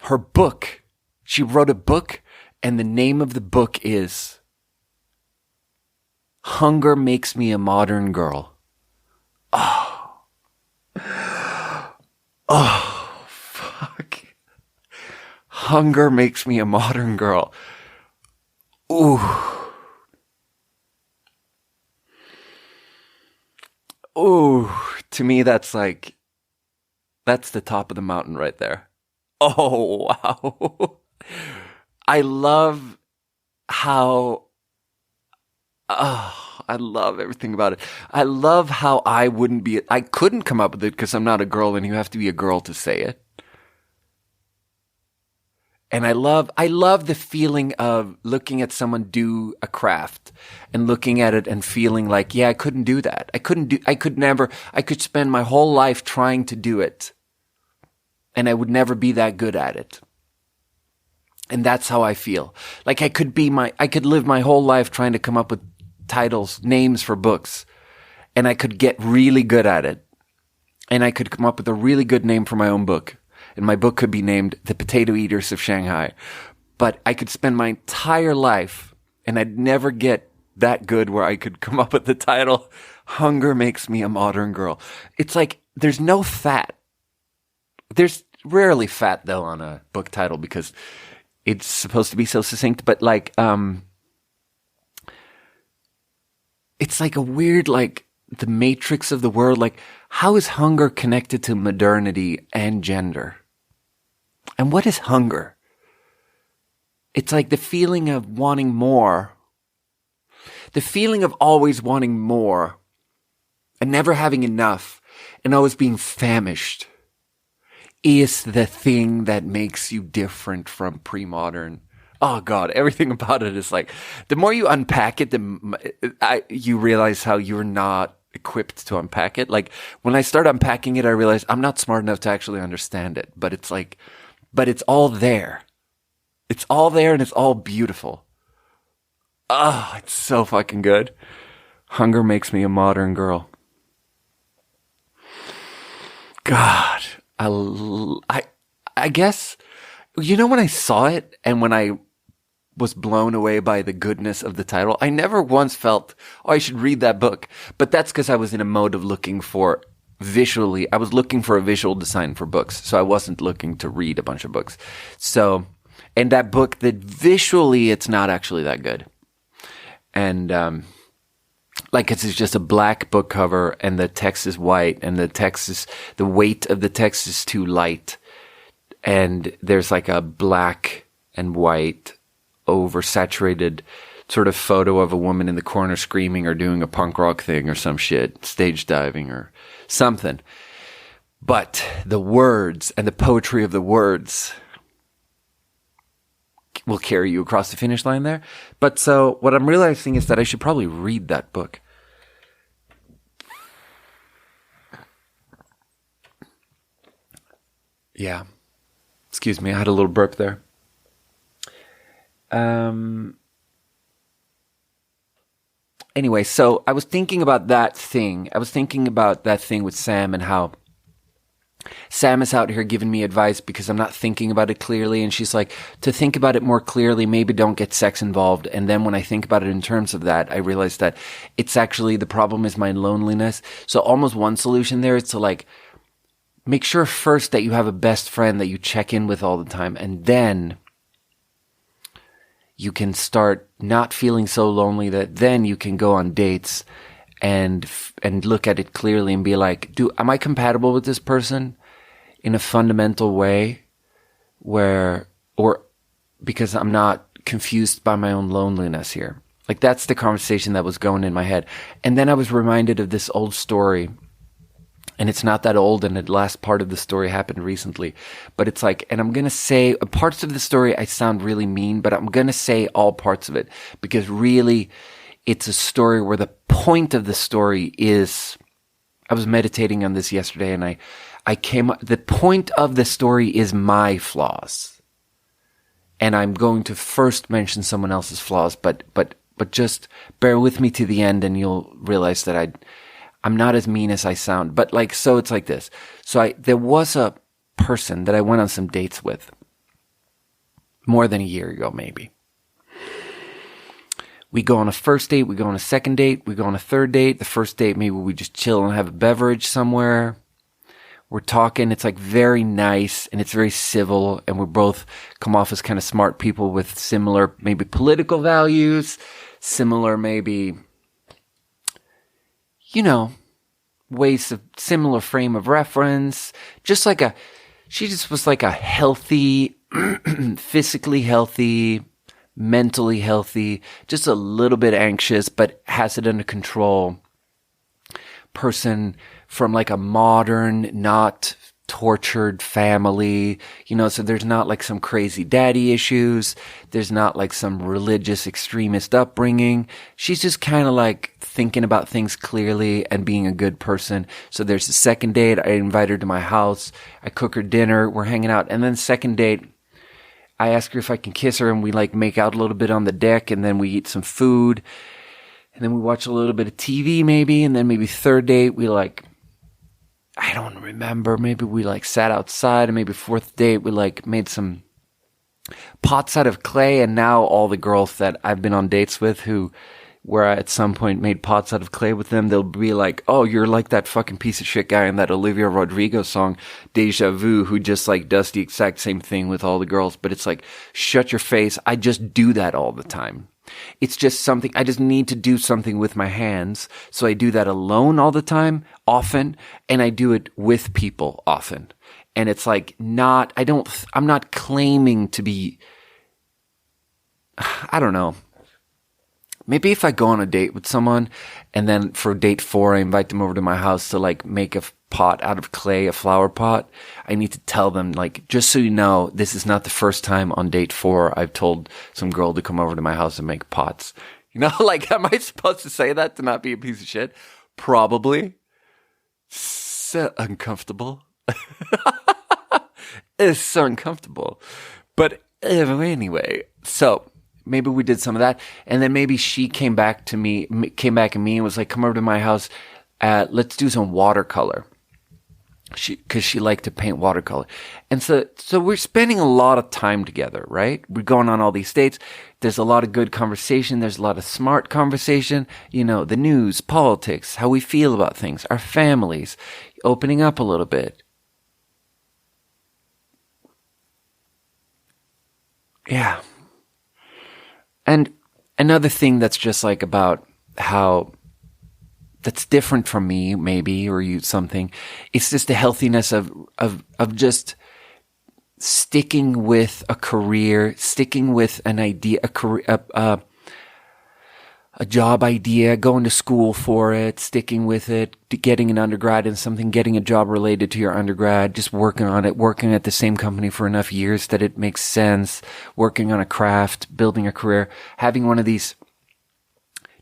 her book, she wrote a book, and the name of the book is Hunger Makes Me a Modern Girl. Oh, fuck. Hunger Makes Me a Modern Girl. Ooh. Ooh. To me, that's the top of the mountain right there. Oh, wow. I love how, I love everything about it. I love how I couldn't come up with it because I'm not a girl and you have to be a girl to say it. And I love the feeling of looking at someone do a craft and looking at it and feeling like, yeah, I couldn't do that. I could spend my whole life trying to do it and I would never be that good at it. And that's how I feel. Like I could live my whole life trying to come up with titles, names for books, and I could get really good at it. And I could come up with a really good name for my own book. And my book could be named The Potato Eaters of Shanghai. But I could spend my entire life and I'd never get that good where I could come up with the title, Hunger Makes Me a Modern Girl. It's like there's no fat. There's rarely fat, though, on a book title because it's supposed to be so succinct. But like, it's like a weird, like, the matrix of the word. Like, how is hunger connected to modernity and gender? And what is hunger? It's like the feeling of wanting more. The feeling of always wanting more and never having enough and always being famished is the thing that makes you different from pre-modern. Oh God, everything about it is like, the more you unpack it, you realize how you're not equipped to unpack it. Like when I start unpacking it, I realize I'm not smart enough to actually understand it, but it's like, but it's all there. It's all there and it's all beautiful. Oh, it's so fucking good. Hunger Makes Me a Modern Girl. God, I guess, you know, when I saw it and when I was blown away by the goodness of the title, I never once felt, oh, I should read that book. But that's because I was in a mode of looking for I was looking for a visual design for books. So I wasn't looking to read a bunch of books. So, and that book, that visually it's not actually that good. And, like it's just a black book cover and the text is white and the weight of the text is too light. And there's like a black and white oversaturated sort of photo of a woman in the corner screaming or doing a punk rock thing or some shit, stage diving or something. But the words and the poetry of the words will carry you across the finish line there. But so what I'm realizing is that I should probably read that book. Yeah. Excuse me, I had a little burp there. Anyway, so I was thinking about that thing. With Sam and how Sam is out here giving me advice because I'm not thinking about it clearly. And she's like, to think about it more clearly, maybe don't get sex involved. And then when I think about it in terms of that, I realize that it's actually, the problem is my loneliness. So almost one solution there is to like, make sure first that you have a best friend that you check in with all the time. And then you can start not feeling so lonely that then you can go on dates and look at it clearly and be like, am I compatible with this person in a fundamental way because I'm not confused by my own loneliness here. Like that's the conversation that was going in my head. And then I was reminded of this old story. And it's not that old, and the last part of the story happened recently. But it's like, and I'm going to say, parts of the story I sound really mean, but I'm going to say all parts of it. Because really, it's a story where the point of the story is, I was meditating on this yesterday, and the point of the story is my flaws. And I'm going to first mention someone else's flaws, but just bear with me to the end, and you'll realize that I'm not as mean as I sound. But like, so it's like this. So there was a person that I went on some dates with more than a year ago, maybe. We go on a first date, we go on a second date, we go on a third date. The first date, maybe we just chill and have a beverage somewhere. We're talking, it's like very nice and it's very civil, and we both come off as kind of smart people with similar maybe political values, similar maybe, ways of similar frame of reference, just like she just was like a healthy, physically healthy, mentally healthy, just a little bit anxious, but has it under control person from like a modern, not tortured family, so there's not like some crazy daddy issues. There's not like some religious extremist upbringing. She's just kind of like thinking about things clearly and being a good person. So there's the second date. I invite her to my house. I cook her dinner. We're hanging out. And then second date, I ask her if I can kiss her, and we like make out a little bit on the deck, and then we eat some food, and then we watch a little bit of TV maybe. And then maybe third date, we like, I don't remember. Maybe we like sat outside, and maybe fourth date, we like made some pots out of clay. And now all the girls that I've been on dates with where I at some point made pots out of clay with them, they'll be like, oh, you're like that fucking piece of shit guy in that Olivia Rodrigo song, Deja Vu, who just like does the exact same thing with all the girls. But it's like, shut your face. I just do that all the time. It's just something, I just need to do something with my hands. So I do that alone all the time, often, and I do it with people often. And it's like I'm not claiming to be, I don't know. Maybe if I go on a date with someone and then for date 4, I invite them over to my house to like make a pot out of clay, a flower pot. I need to tell them, like, just so you know, this is not the first time on date 4 I've told some girl to come over to my house and make pots. Like, am I supposed to say that to not be a piece of shit? Probably. So uncomfortable. It's so uncomfortable. But anyway, so maybe we did some of that, and then maybe she came back at me and was like, come over to my house, let's do some watercolor. Because she liked to paint watercolor. And so we're spending a lot of time together, right? We're going on all these dates. There's a lot of good conversation. There's a lot of smart conversation. The news, politics, how we feel about things, our families, opening up a little bit. Yeah. And another thing that's just like about how that's different from me, maybe, or you something. It's just the healthiness of just sticking with a career, sticking with an idea, a career, a job idea, going to school for it, sticking with it, getting an undergrad in something, getting a job related to your undergrad, just working on it, working at the same company for enough years that it makes sense, working on a craft, building a career, having one of these,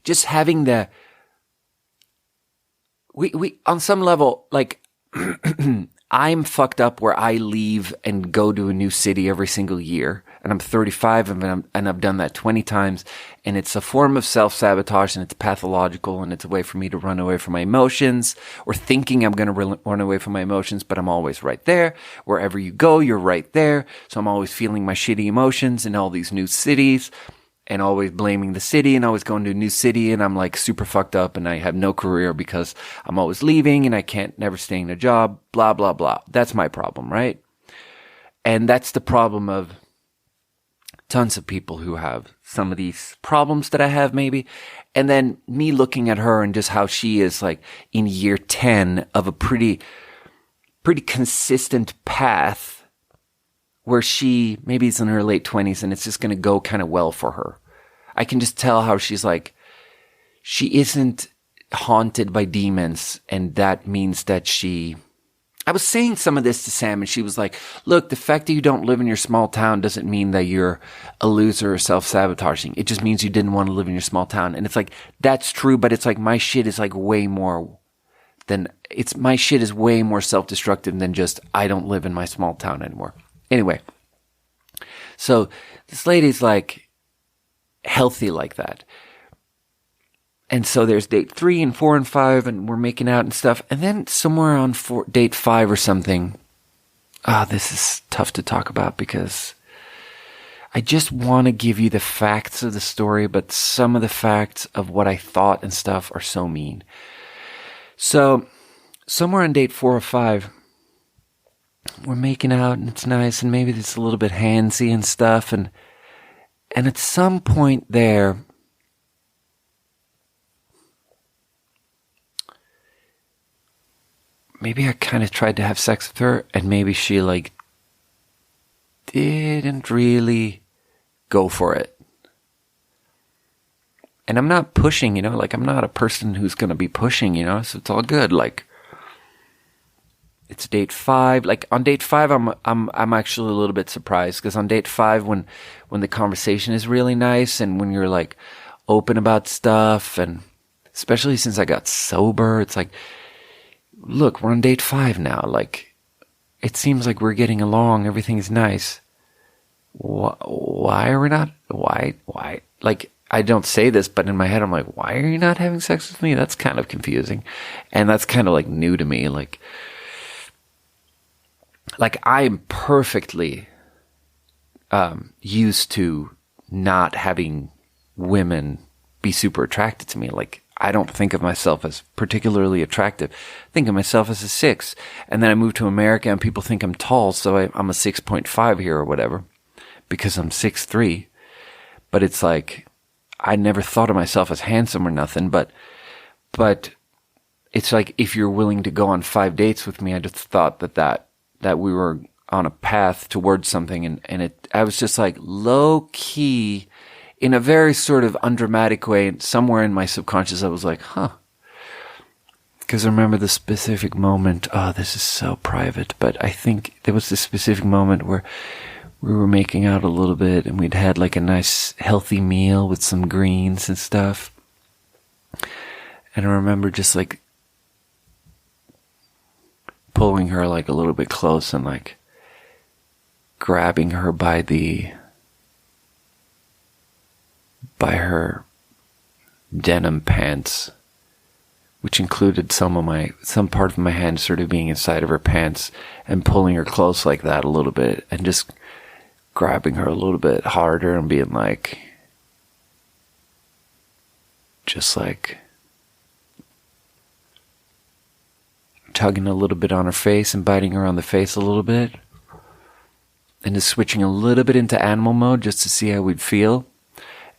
just having the, we on some level, like, I'm fucked up where I leave and go to a new city every single year. And I'm 35 and I've done that 20 times. And it's a form of self-sabotage, and it's pathological, and it's a way for me to run away from my emotions, or thinking I'm going to run away from my emotions, but I'm always right there. Wherever you go, you're right there. So I'm always feeling my shitty emotions in all these new cities, and always blaming the city, and always going to a new city, and I'm like super fucked up, and I have no career because I'm always leaving, and I can't never stay in a job, blah, blah, blah. That's my problem, right? And that's the problem of tons of people who have some of these problems that I have, maybe. And then me looking at her and just how she is like in year 10 of a pretty consistent path where she maybe is in her late 20s and it's just going to go kind of well for her. I can just tell how she's like, she isn't haunted by demons, and that means that I was saying some of this to Sam, and she was like, look, the fact that you don't live in your small town doesn't mean that you're a loser or self-sabotaging. It just means you didn't want to live in your small town. And it's like, that's true, but it's like my shit is like way more my shit is way more self-destructive than just, I don't live in my small town anymore. Anyway, so this lady's like healthy like that. And so there's date 3 and 4 and 5, and we're making out and stuff. And then somewhere on date 5 or something, this is tough to talk about because I just want to give you the facts of the story, but some of the facts of what I thought and stuff are so mean. So somewhere on date 4 or 5, we're making out and it's nice, and maybe it's a little bit handsy and stuff. And at some point there, maybe I kind of tried to have sex with her, and maybe she like didn't really go for it. And I'm not pushing, like I'm not a person who's going to be pushing, so it's all good. Like, it's date 5. Like on date 5, I'm actually a little bit surprised, because on date 5, when the conversation is really nice and when you're like open about stuff, and especially since I got sober, it's like, look, we're on date 5 now. Like, it seems like we're getting along. Everything's nice. Why are we not? Why? Like, I don't say this, but in my head, I'm like, why are you not having sex with me? That's kind of confusing. And that's kind of like new to me. Like I'm perfectly used to not having women be super attracted to me. Like, I don't think of myself as particularly attractive. I think of myself as a 6. And then I moved to America and people think I'm tall, so I'm a 6.5 here or whatever, because I'm 6'3". But it's like, I never thought of myself as handsome or nothing, but it's like, if you're willing to go on 5 dates with me, I just thought that we were on a path towards something, and I was just like low key, in a very sort of undramatic way, somewhere in my subconscious, I was like, huh. Because I remember the specific moment, this is so private, but I think there was this specific moment where we were making out a little bit, and we'd had like a nice healthy meal with some greens and stuff. And I remember just like pulling her like a little bit close and like grabbing her by her denim pants, which included some part of my hand sort of being inside of her pants, and pulling her close like that a little bit, and just grabbing her a little bit harder and being like, just like tugging a little bit on her face and biting her on the face a little bit, and just switching a little bit into animal mode just to see how we'd feel,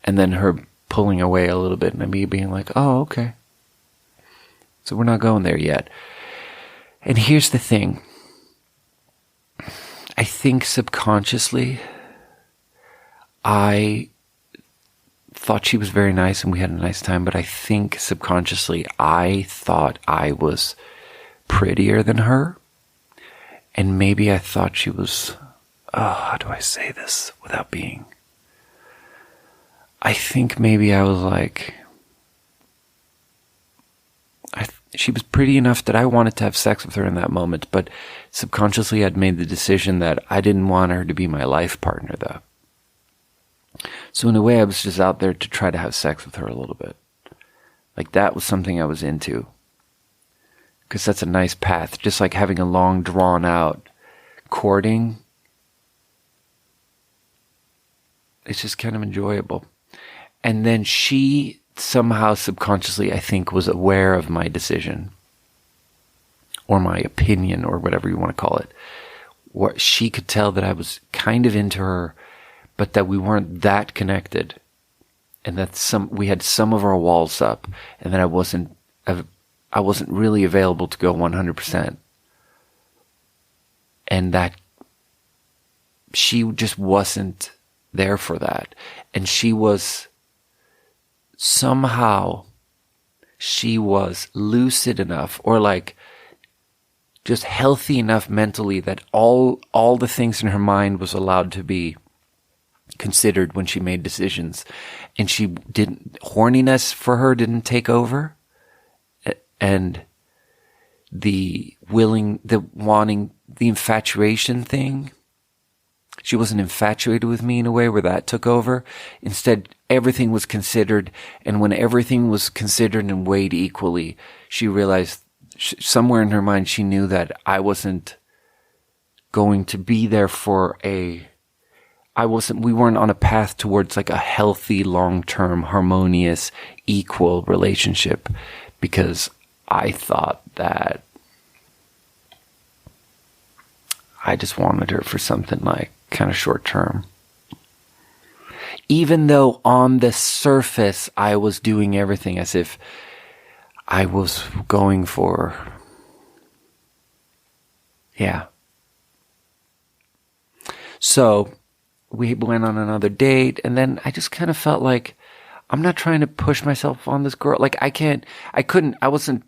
and then her pulling away a little bit and me being like, oh, okay. So we're not going there yet. And here's the thing. I think subconsciously, I thought she was very nice and we had a nice time, but I think subconsciously I thought I was prettier than her. And maybe I thought she was, how do I say this without being? I think maybe I was like, she was pretty enough that I wanted to have sex with her in that moment, but subconsciously I'd made the decision that I didn't want her to be my life partner, though. So in a way, I was just out there to try to have sex with her a little bit. Like, that was something I was into. Because that's a nice path. Just like having a long, drawn-out courting. It's just kind of enjoyable. And then she somehow subconsciously, I think, was aware of my decision. Or my opinion, or whatever you want to call it. What she could tell that I was kind of into her, but that we weren't that connected, and that we had some of our walls up, and that I wasn't really available to go 100%, and that she just wasn't there for that, and she was lucid enough, or like just healthy enough mentally, that all the things in her mind was allowed to be considered when she made decisions, and horniness for her didn't take over, and the infatuation thing, she wasn't infatuated with me in a way where that took over. Instead, everything was considered, and when everything was considered and weighed equally, she realized somewhere in her mind she knew that I wasn't going to be there we weren't on a path towards like a healthy, long-term, harmonious, equal relationship, because I thought that I just wanted her for something like kind of short-term. Even though on the surface I was doing everything as if I was going for, yeah. So we went on another date, and then I just kind of felt like I'm not trying to push myself on this girl. Like I wasn't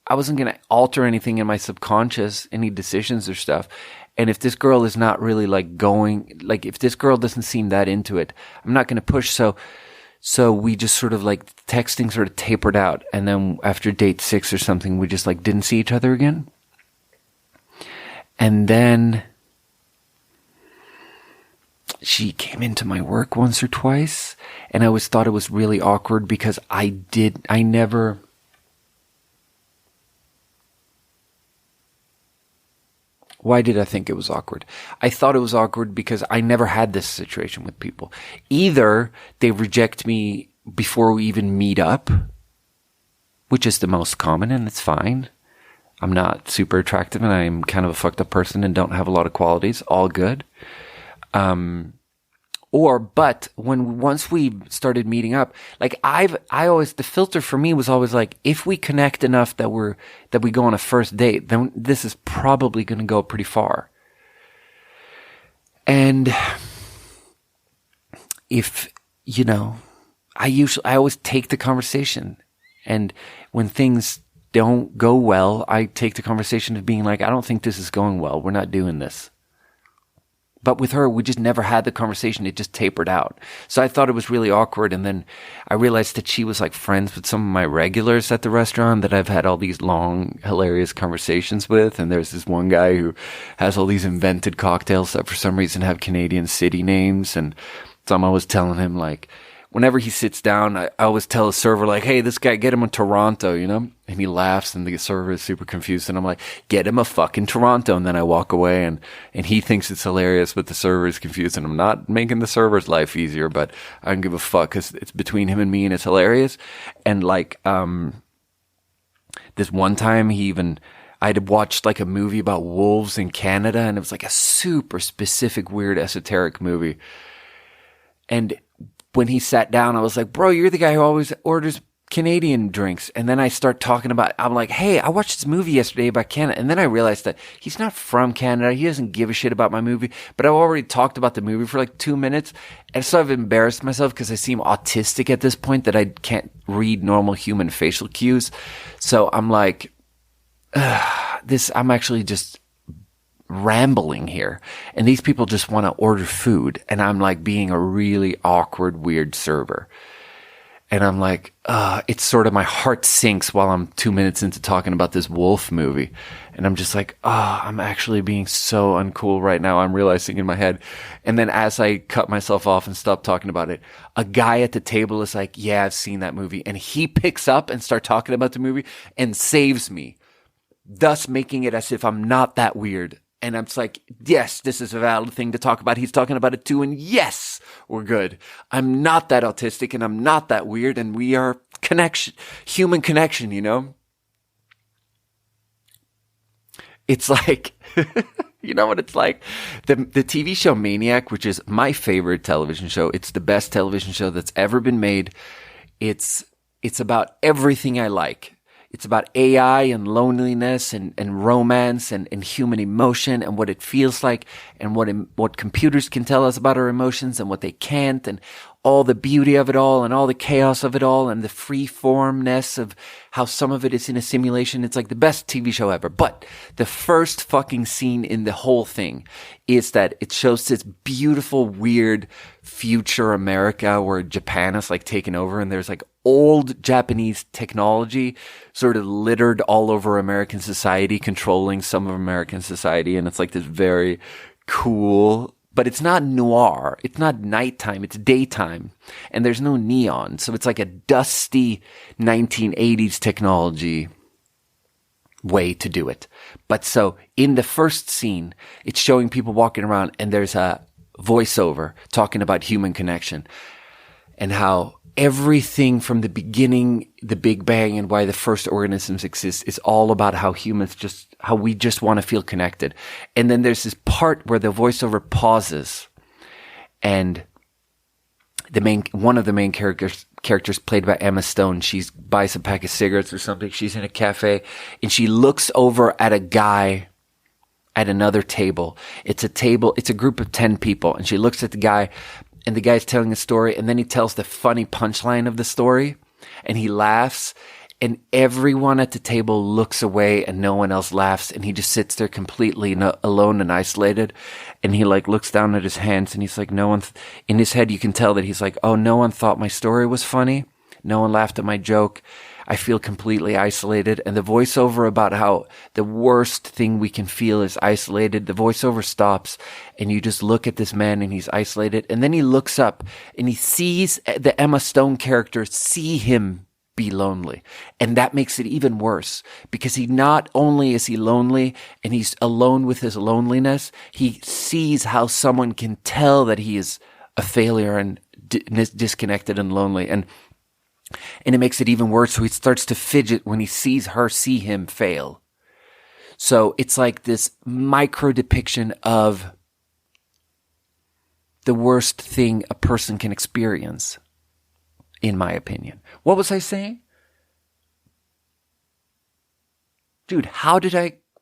going to alter anything in my subconscious, any decisions or stuff. And if this girl is not really if this girl doesn't seem that into it, I'm not going to push. So we just sort of like texting sort of tapered out. And then after date 6 or something, we just like didn't see each other again. And then she came into my work once or twice, and I always thought it was really awkward because why did I think it was awkward? I thought it was awkward because I never had this situation with people. Either they reject me before we even meet up, which is the most common, and it's fine. I'm not super attractive, and I'm kind of a fucked up person and don't have a lot of qualities. All good. But once we started meeting up, like the filter for me was always like, if we connect enough that we go on a first date, then this is probably going to go pretty far. And if, I always take the conversation, and when things don't go well, I take the conversation of being like, I don't think this is going well. We're not doing this. But with her, we just never had the conversation. It just tapered out. So I thought it was really awkward. And then I realized that she was like friends with some of my regulars at the restaurant that I've had all these long, hilarious conversations with. And there's this one guy who has all these invented cocktails that for some reason have Canadian city names. And so I'm always telling him, like, whenever he sits down, I always tell the server, like, hey, this guy, get him a Toronto, And he laughs, and the server is super confused. And I'm like, get him a fucking Toronto. And then I walk away, and he thinks it's hilarious, but the server is confused. And I'm not making the server's life easier, but I don't give a fuck because it's between him and me, and it's hilarious. And like, this one time I'd watched like a movie about wolves in Canada, and it was like a super specific, weird, esoteric movie. And when he sat down, I was like, bro, you're the guy who always orders Canadian drinks. And then I start talking about, I'm like, hey, I watched this movie yesterday about Canada. And then I realized that he's not from Canada. He doesn't give a shit about my movie, but I've already talked about the movie for like 2 minutes. And so I've embarrassed myself because I seem autistic at this point that I can't read normal human facial cues. So I'm like, I'm actually just rambling here, and these people just want to order food, and I'm like being a really awkward, weird server. And I'm like, it's sort of, my heart sinks while I'm 2 minutes into talking about this wolf movie. And I'm just like, I'm actually being so uncool right now. I'm realizing in my head. And then as I cut myself off and stop talking about it, a guy at the table is like, yeah, I've seen that movie. And he picks up and starts talking about the movie and saves me, thus making it as if I'm not that weird. And I'm just like, yes, this is a valid thing to talk about. He's talking about it too. And yes, we're good. I'm not that autistic, and I'm not that weird. And we are human connection, It's like, you know what it's like? The TV show Maniac, which is my favorite television show. It's the best television show that's ever been made. It's about everything I like. It's about AI and loneliness and romance and human emotion and what it feels like and what computers can tell us about our emotions and what they can't, and all the beauty of it all and all the chaos of it all and the free-formness of how some of it is in a simulation. It's like the best TV show ever. But the first fucking scene in the whole thing is that it shows this beautiful, weird future America where Japan is like taken over, and there's like old Japanese technology sort of littered all over American society, controlling some of American society. And it's like this very cool, but it's not noir. It's not nighttime. It's daytime, and there's no neon. So it's like a dusty 1980s technology way to do it. But so in the first scene, it's showing people walking around, and there's a voiceover talking about human connection and how everything from the beginning, the Big Bang, and why the first organisms exist is all about how we just want to feel connected. And then there's this part where the voiceover pauses, and one of the main characters played by Emma Stone, she buys a pack of cigarettes or something. She's in a cafe, and she looks over at a guy at another table. It's a group of 10 people. And she looks at the guy, and the guy's telling a story, and then he tells the funny punchline of the story, and he laughs, and everyone at the table looks away, and no one else laughs, and he just sits there completely alone and isolated, and he like looks down at his hands, and he's like, no one, in his head you can tell that he's like, oh, no one thought my story was funny, no one laughed at my joke, I feel completely isolated. And the voiceover about how the worst thing we can feel is isolated, the voiceover stops, and you just look at this man, and he's isolated, and then he looks up, and he sees the Emma Stone character see him be lonely. And that makes it even worse, because he not only is he lonely and he's alone with his loneliness, he sees how someone can tell that he is a failure and disconnected and lonely. And it makes it even worse. So he starts to fidget when he sees her see him fail. So it's like this micro depiction of the worst thing a person can experience, in my opinion. What was I saying? Dude,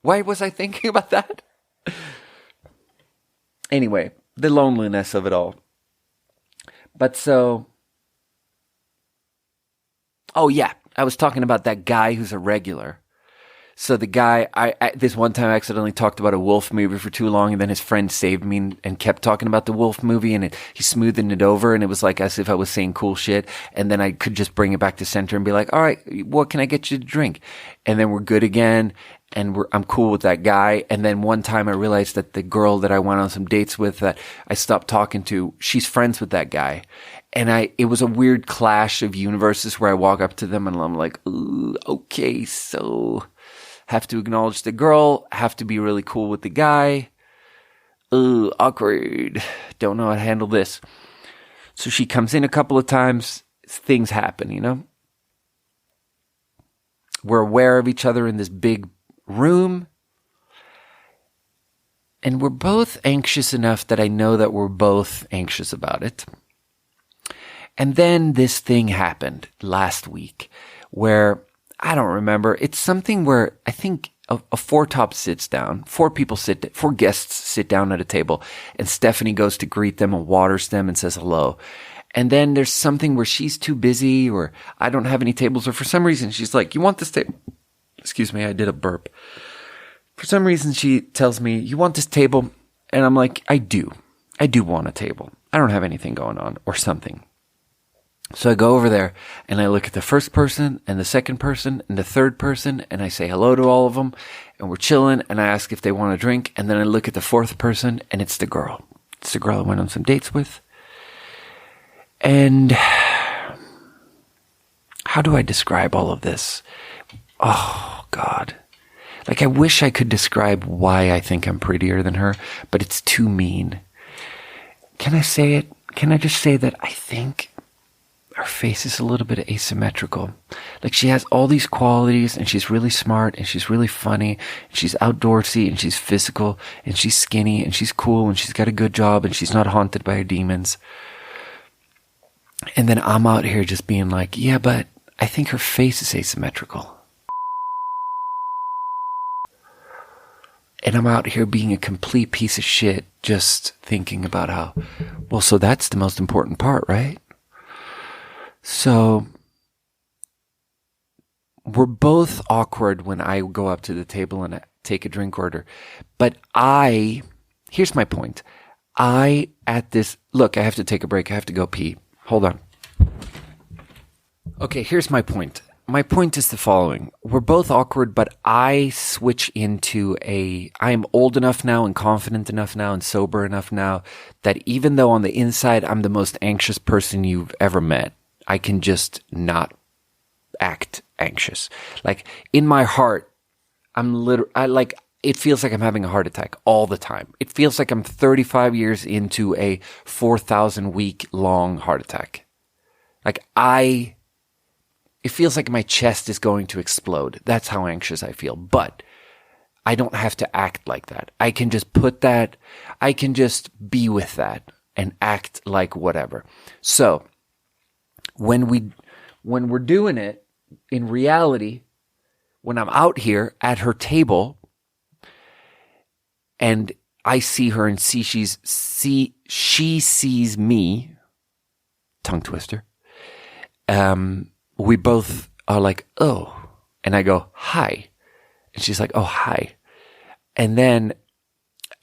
why was I thinking about that? Anyway, the loneliness of it all. But so, oh yeah, I was talking about that guy who's a regular. So the guy, this one time I accidentally talked about a wolf movie for too long, and then his friend saved me and kept talking about the wolf movie, and he smoothed it over, and it was like as if I was saying cool shit, and then I could just bring it back to center and be like, all right, what can I get you to drink? And then we're good again, and I'm cool with that guy. And then one time I realized that the girl that I went on some dates with that I stopped talking to, she's friends with that guy. And it was a weird clash of universes where I walk up to them and I'm like, ooh, okay, so have to acknowledge the girl, have to be really cool with the guy. Ooh, awkward. Don't know how to handle this. So she comes in a couple of times. Things happen, you know? We're aware of each other in this big room. And we're both anxious enough that I know that we're both anxious about it. And then this thing happened last week where, I don't remember, it's something where I think a four-top sits down, four guests sit down at a table, and Stephanie goes to greet them and waters them and says hello. And then there's something where she's too busy, or I don't have any tables, or for some reason she's like, you want this table? Excuse me, I did a burp. For some reason she tells me, you want this table? And I'm like, I do want a table. I don't have anything going on, or something. So I go over there and I look at the first person and the second person and the third person, and I say hello to all of them, and we're chilling, and I ask if they want a drink, and then I look at the fourth person, and it's the girl. It's the girl I went on some dates with. And how do I describe all of this? Oh, God. Like, I wish I could describe why I think I'm prettier than her, but it's too mean. Can I say it? Can I just say that I think her face is a little bit asymmetrical. Like, she has all these qualities, and she's really smart, and she's really funny, and she's outdoorsy, and she's physical, and she's skinny, and she's cool, and she's got a good job, and she's not haunted by her demons. And then I'm out here just being like, yeah, but I think her face is asymmetrical. And I'm out here being a complete piece of shit, just thinking about how, well, so that's the most important part, right? So we're both awkward when I go up to the table and take a drink order. But here's my point. I have to take a break. I have to go pee. Hold on. Okay, here's my point. My point is the following. We're both awkward, but I switch into I'm old enough now and confident enough now and sober enough now that even though on the inside I'm the most anxious person you've ever met, I can just not act anxious. Like, in my heart, it feels like I'm having a heart attack all the time. It feels like I'm 35 years into a 4,000 week long heart attack. It feels like my chest is going to explode. That's how anxious I feel. But I don't have to act like that. I can just be with that and act like whatever. So when we're doing it, in reality, when I'm out here at her table, and I see her and she sees me, tongue twister. We both are like, oh, and I go, hi. And she's like, oh, hi. And then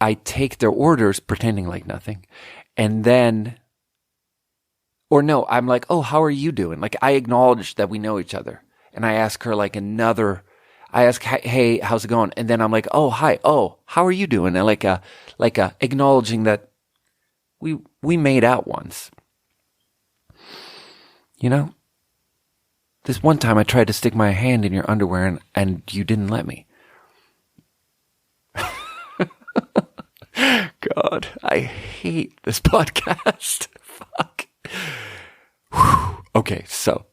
I take their orders pretending like nothing. And then, or no, I'm like, oh, how are you doing? Like, I acknowledge that we know each other. And I ask her like I ask, hey, how's it going? And then I'm like, oh, hi. Oh, how are you doing? And like acknowledging that we made out once. You know? This one time I tried to stick my hand in your underwear and you didn't let me. God, I hate this podcast. Fuck. Whew. Okay, so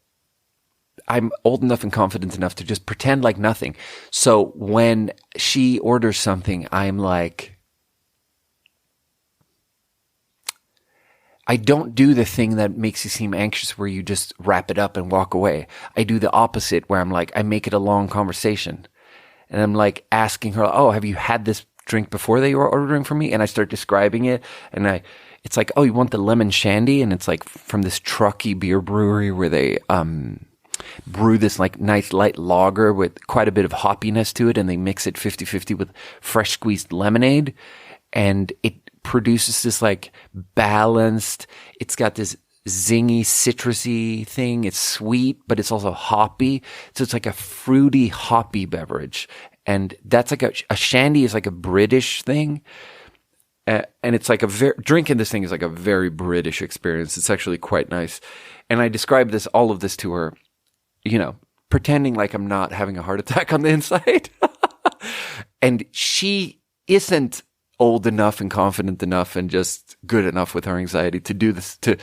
I'm old enough and confident enough to just pretend like nothing. So when she orders something, I'm like, I don't do the thing that makes you seem anxious where you just wrap it up and walk away. I do the opposite where I'm like, I make it a long conversation. And I'm like asking her, oh, have you had this drink before that you were ordering for me? And I start describing it. And it's like, oh, you want the lemon shandy? And it's like from this Truckee beer brewery where they brew this like nice light lager with quite a bit of hoppiness to it. And they mix it 50-50 with fresh squeezed lemonade. And it produces this like balanced, it's got this zingy, citrusy thing. It's sweet, but it's also hoppy. So it's like a fruity, hoppy beverage. And that's like a shandy is like a British thing. And it's like drinking this thing is like a very British experience. It's actually quite nice. And I described all of this to her, you know, pretending like I'm not having a heart attack on the inside. And she isn't old enough and confident enough and just good enough with her anxiety to do this, to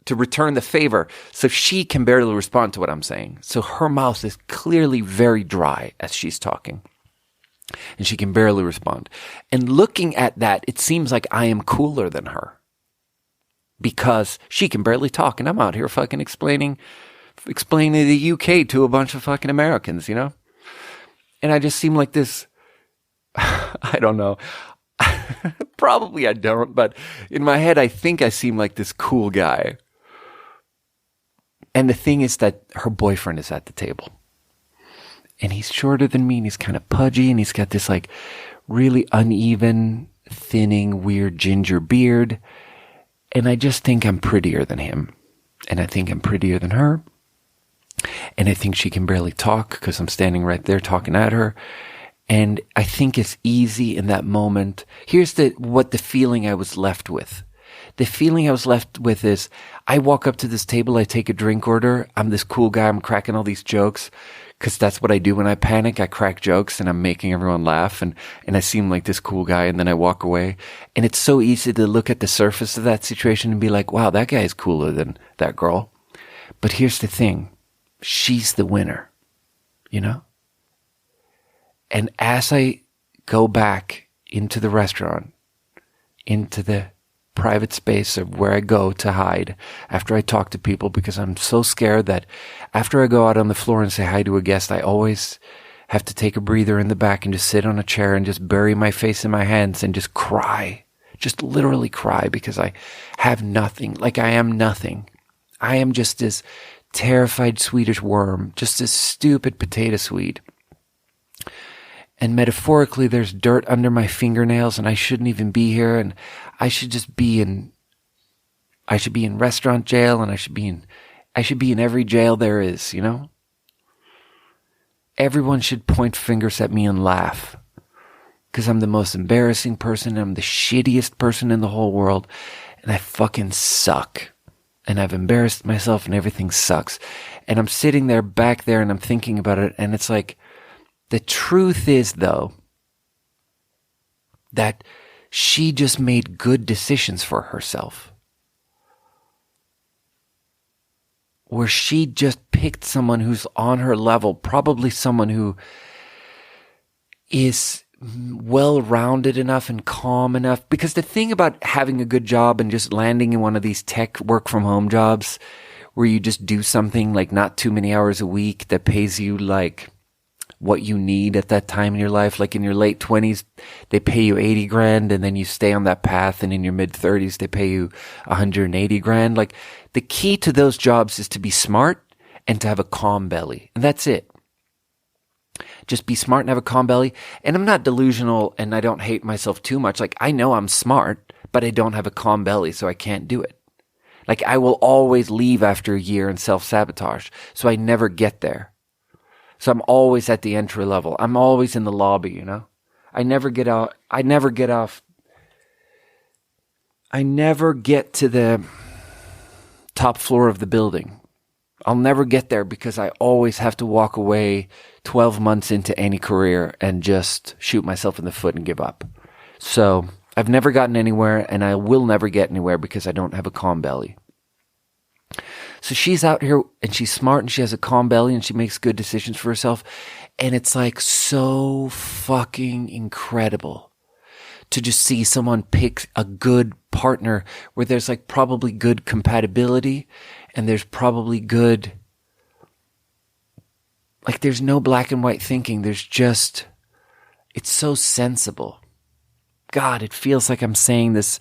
return the favor. So she can barely respond to what I'm saying. So her mouth is clearly very dry as she's talking. And she can barely respond. And looking at that, it seems like I am cooler than her. Because she can barely talk and I'm out here fucking explaining the UK to a bunch of fucking Americans, you know? And I just seem like this, I don't know. Probably I don't, but in my head, I think I seem like this cool guy. And the thing is that her boyfriend is at the table. And he's shorter than me and he's kind of pudgy and he's got this like really uneven, thinning, weird ginger beard. And I just think I'm prettier than him. And I think I'm prettier than her. And I think she can barely talk because I'm standing right there talking at her. And I think it's easy in that moment. Here's what the feeling I was left with. The feeling I was left with is I walk up to this table, I take a drink order. I'm this cool guy. I'm cracking all these jokes because that's what I do when I panic. I crack jokes and I'm making everyone laugh and I seem like this cool guy and then I walk away. And it's so easy to look at the surface of that situation and be like, wow, that guy is cooler than that girl. But here's the thing. She's the winner, you know? And as I go back into the restaurant, into the private space of where I go to hide after I talk to people, because I'm so scared that after I go out on the floor and say hi to a guest, I always have to take a breather in the back and just sit on a chair and just bury my face in my hands and just cry, just literally cry because I have nothing. Like I am nothing. I am just this terrified Swedish worm, just this stupid potato swede. And metaphorically, there's dirt under my fingernails and I shouldn't even be here. And I should just be in restaurant jail and I should be in every jail there is, you know? Everyone should point fingers at me and laugh. Because I'm the most embarrassing person. I'm the shittiest person in the whole world. And I fucking suck. And I've embarrassed myself and everything sucks. And I'm sitting there back there and I'm thinking about it. And it's like, the truth is, though, that she just made good decisions for herself. Where she just picked someone who's on her level, probably someone who is well-rounded enough and calm enough. Because the thing about having a good job and just landing in one of these tech work-from-home jobs where you just do something like not too many hours a week that pays you like what you need at that time in your life. Like in your late 20s, they pay you 80 grand and then you stay on that path. And in your mid 30s, they pay you 180 grand. Like the key to those jobs is to be smart and to have a calm belly. And that's it. Just be smart and have a calm belly. And I'm not delusional and I don't hate myself too much. Like I know I'm smart, but I don't have a calm belly, so I can't do it. Like I will always leave after a year and self-sabotage. So I never get there. So I'm always at the entry level. I'm always in the lobby, you know? I never get out. I never get to the top floor of the building. I'll never get there because I always have to walk away 12 months into any career and just shoot myself in the foot and give up. So I've never gotten anywhere and I will never get anywhere because I don't have a calm belly. So she's out here and she's smart and she has a calm belly and she makes good decisions for herself. And it's like so fucking incredible to just see someone pick a good partner where there's like probably good compatibility and there's probably good, like there's no black and white thinking. There's just, it's so sensible. God, it feels like I'm saying this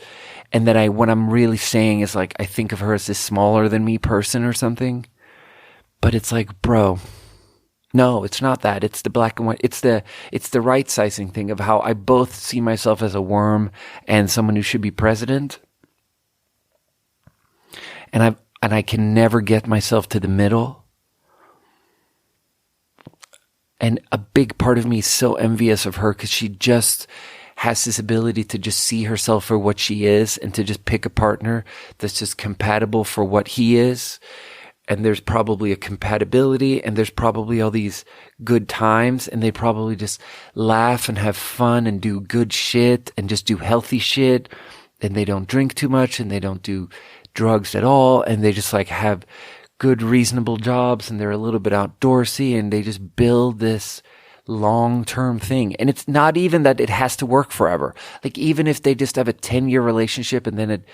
and that what I'm really saying is like, I think of her as this smaller than me person or something. But it's like, bro, no, it's not that. It's the black and white. It's the right sizing thing of how I both see myself as a worm and someone who should be president. And I can never get myself to the middle. And a big part of me is so envious of her because she just has this ability to just see herself for what she is and to just pick a partner that's just compatible for what he is. And there's probably a compatibility and there's probably all these good times and they probably just laugh and have fun and do good shit and just do healthy shit. And they don't drink too much and they don't do drugs at all. And they just like have good, reasonable jobs and they're a little bit outdoorsy and they just build this long-term thing. And it's not even that it has to work forever. Like even if they just have a 10-year relationship and then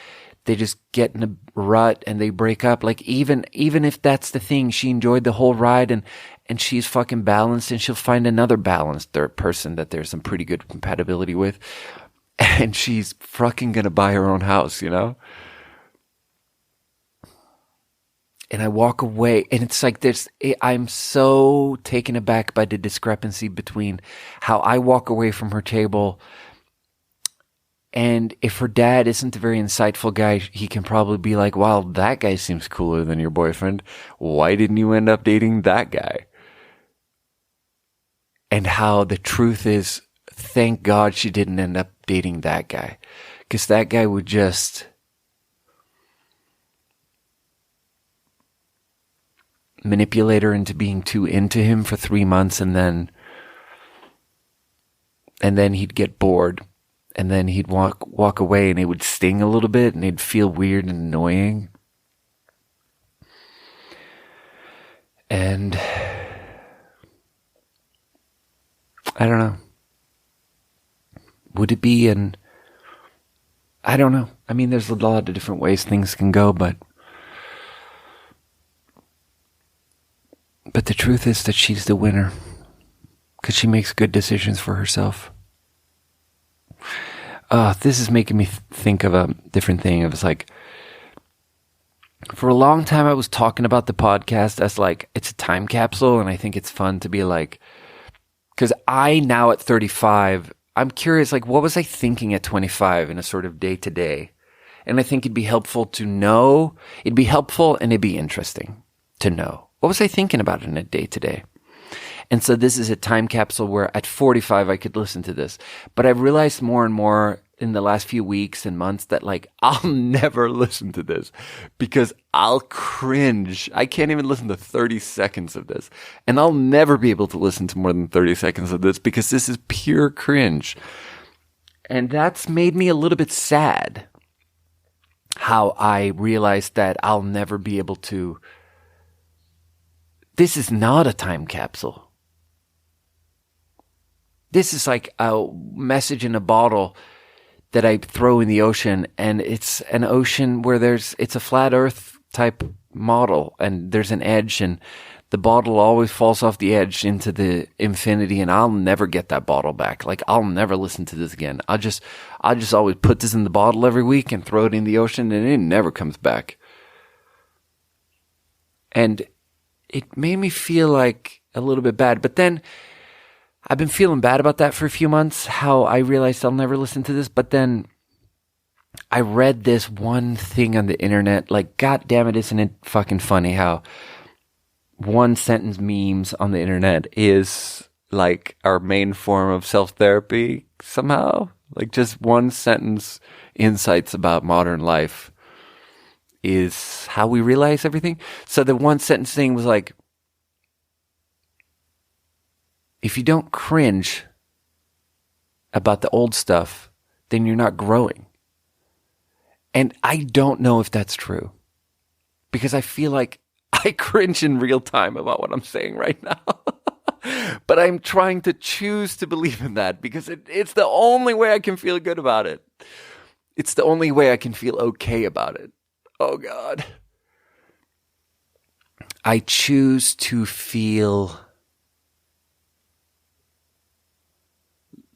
they just get in a rut and they break up, like even if that's the thing, she enjoyed the whole ride and she's fucking balanced and she'll find another balanced third person that there's some pretty good compatibility with. And she's fucking gonna buy her own house, you know? And I walk away and it's like I'm so taken aback by the discrepancy between how I walk away from her table. And if her dad isn't a very insightful guy, he can probably be like, wow, that guy seems cooler than your boyfriend. Why didn't you end up dating that guy? And how the truth is, thank God she didn't end up dating that guy. Because that guy would just manipulate her into being too into him for 3 months and then he'd get bored and then he'd walk away and it would sting a little bit and it'd feel weird and annoying. And I don't know. Would it be I don't know. I mean, there's a lot of different ways things can go, but the truth is that she's the winner because she makes good decisions for herself. This is making me think of a different thing. It was like, for a long time I was talking about the podcast as like, it's a time capsule. And I think it's fun to be like, because I now at 35, I'm curious, like, what was I thinking at 25 in a sort of day to day? And I think it'd be helpful to know. It'd be helpful and it'd be interesting to know. What was I thinking about in a day to day? And so this is a time capsule where at 45 I could listen to this. But I've realized more and more in the last few weeks and months that like I'll never listen to this because I'll cringe. I can't even listen to 30 seconds of this. And I'll never be able to listen to more than 30 seconds of this because this is pure cringe. And that's made me a little bit sad. How I realized that I'll never be able to. This is not a time capsule. This is like a message in a bottle that I throw in the ocean, and it's an ocean where it's a flat earth type model, and there's an edge, and the bottle always falls off the edge into the infinity, and I'll never get that bottle back. Like, I'll never listen to this again. I'll just always put this in the bottle every week and throw it in the ocean, and it never comes back. And it made me feel like a little bit bad. But then I've been feeling bad about that for a few months, how I realized I'll never listen to this. But then I read this one thing on the internet. Like, God damn it, isn't it fucking funny how one sentence memes on the internet is like our main form of self-therapy somehow? Like, just one sentence insights about modern life is how we realize everything. So the one sentence thing was like, if you don't cringe about the old stuff, then you're not growing. And I don't know if that's true, because I feel like I cringe in real time about what I'm saying right now. But I'm trying to choose to believe in that, because it's the only way I can feel good about it. It's the only way I can feel okay about it. Oh, God. I choose to feel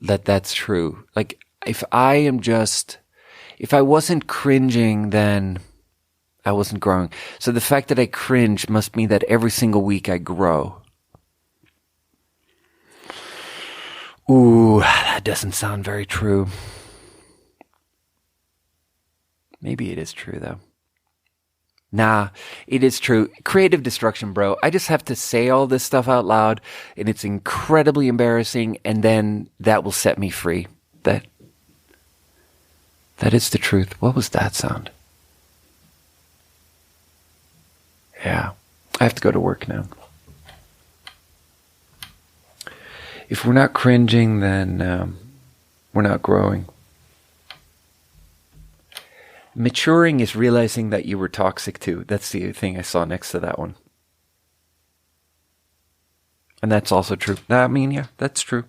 that that's true. Like, if I wasn't cringing, then I wasn't growing. So the fact that I cringe must mean that every single week I grow. Ooh, that doesn't sound very true. Maybe it is true, though. Nah, it is true. Creative destruction, bro. I just have to say all this stuff out loud, and it's incredibly embarrassing, and then that will set me free. That is the truth. What was that sound? Yeah, I have to go to work now. If we're not cringing, then we're not growing. Maturing is realizing that you were toxic too. That's the thing I saw next to that one. And that's also true. I mean, yeah, that's true.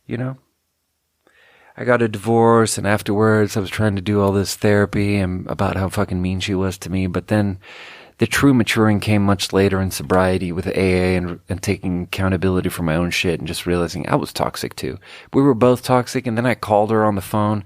You know? I got a divorce, and afterwards I was trying to do all this therapy and about how fucking mean she was to me. But then the true maturing came much later in sobriety with AA and taking accountability for my own shit and just realizing I was toxic too. We were both toxic, and then I called her on the phone,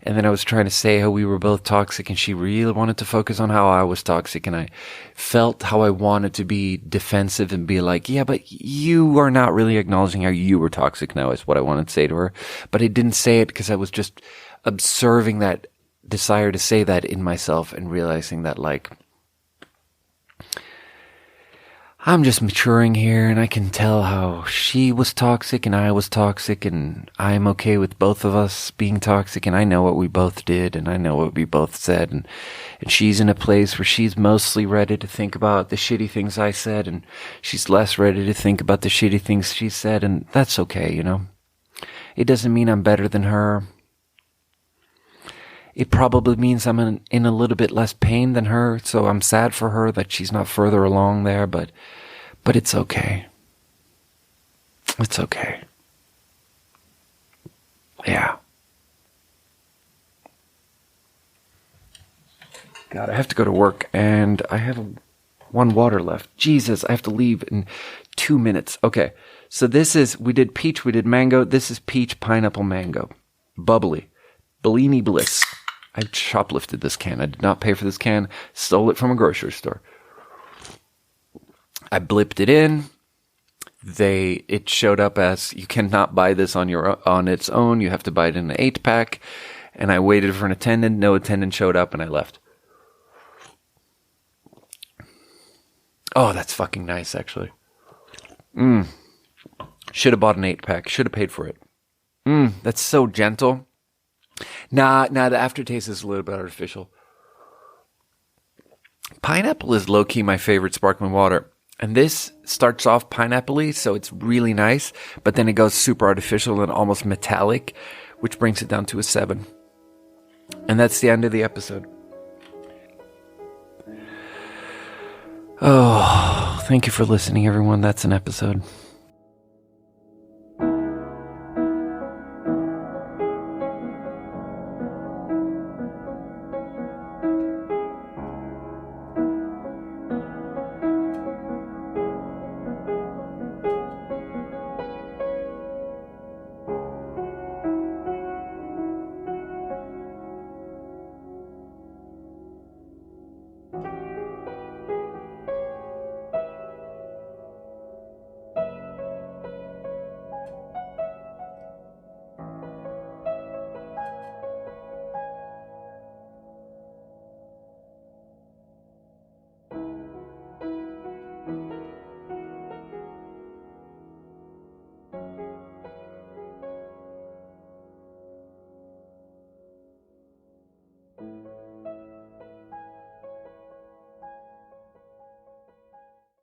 and then I was trying to say how we were both toxic, and she really wanted to focus on how I was toxic, and I felt how I wanted to be defensive and be like, yeah, but you are not really acknowledging how you were toxic now, is what I wanted to say to her. But I didn't say it because I was just observing that desire to say that in myself and realizing that, like, I'm just maturing here, and I can tell how she was toxic and I was toxic, and I'm okay with both of us being toxic, and I know what we both did, and I know what we both said, and she's in a place where she's mostly ready to think about the shitty things I said, and she's less ready to think about the shitty things she said, and that's okay, you know? It doesn't mean I'm better than her. It probably means I'm in a little bit less pain than her, so I'm sad for her that she's not further along there, but it's okay. It's okay. Yeah. God, I have to go to work, and I have one water left. Jesus, I have to leave in 2 minutes. Okay, so we did peach, we did mango. This is Peach-Pineapple-Mango Bubly Bellini Bliss. I shoplifted this can. I did not pay for this can. Stole it from a grocery store. I blipped it in. It showed up as, you cannot buy this on its own. You have to buy it in an 8-pack. And I waited for an attendant. No attendant showed up, and I left. Oh, that's fucking nice, actually. Should have bought an 8-pack. Should have paid for it. That's so gentle. Nah, the aftertaste is a little bit artificial. Pineapple is low-key my favorite sparkling water. And this starts off pineapple-y, so it's really nice. But then it goes super artificial and almost metallic, which brings it down to a 7. And that's the end of the episode. Oh, thank you for listening, everyone. That's an episode.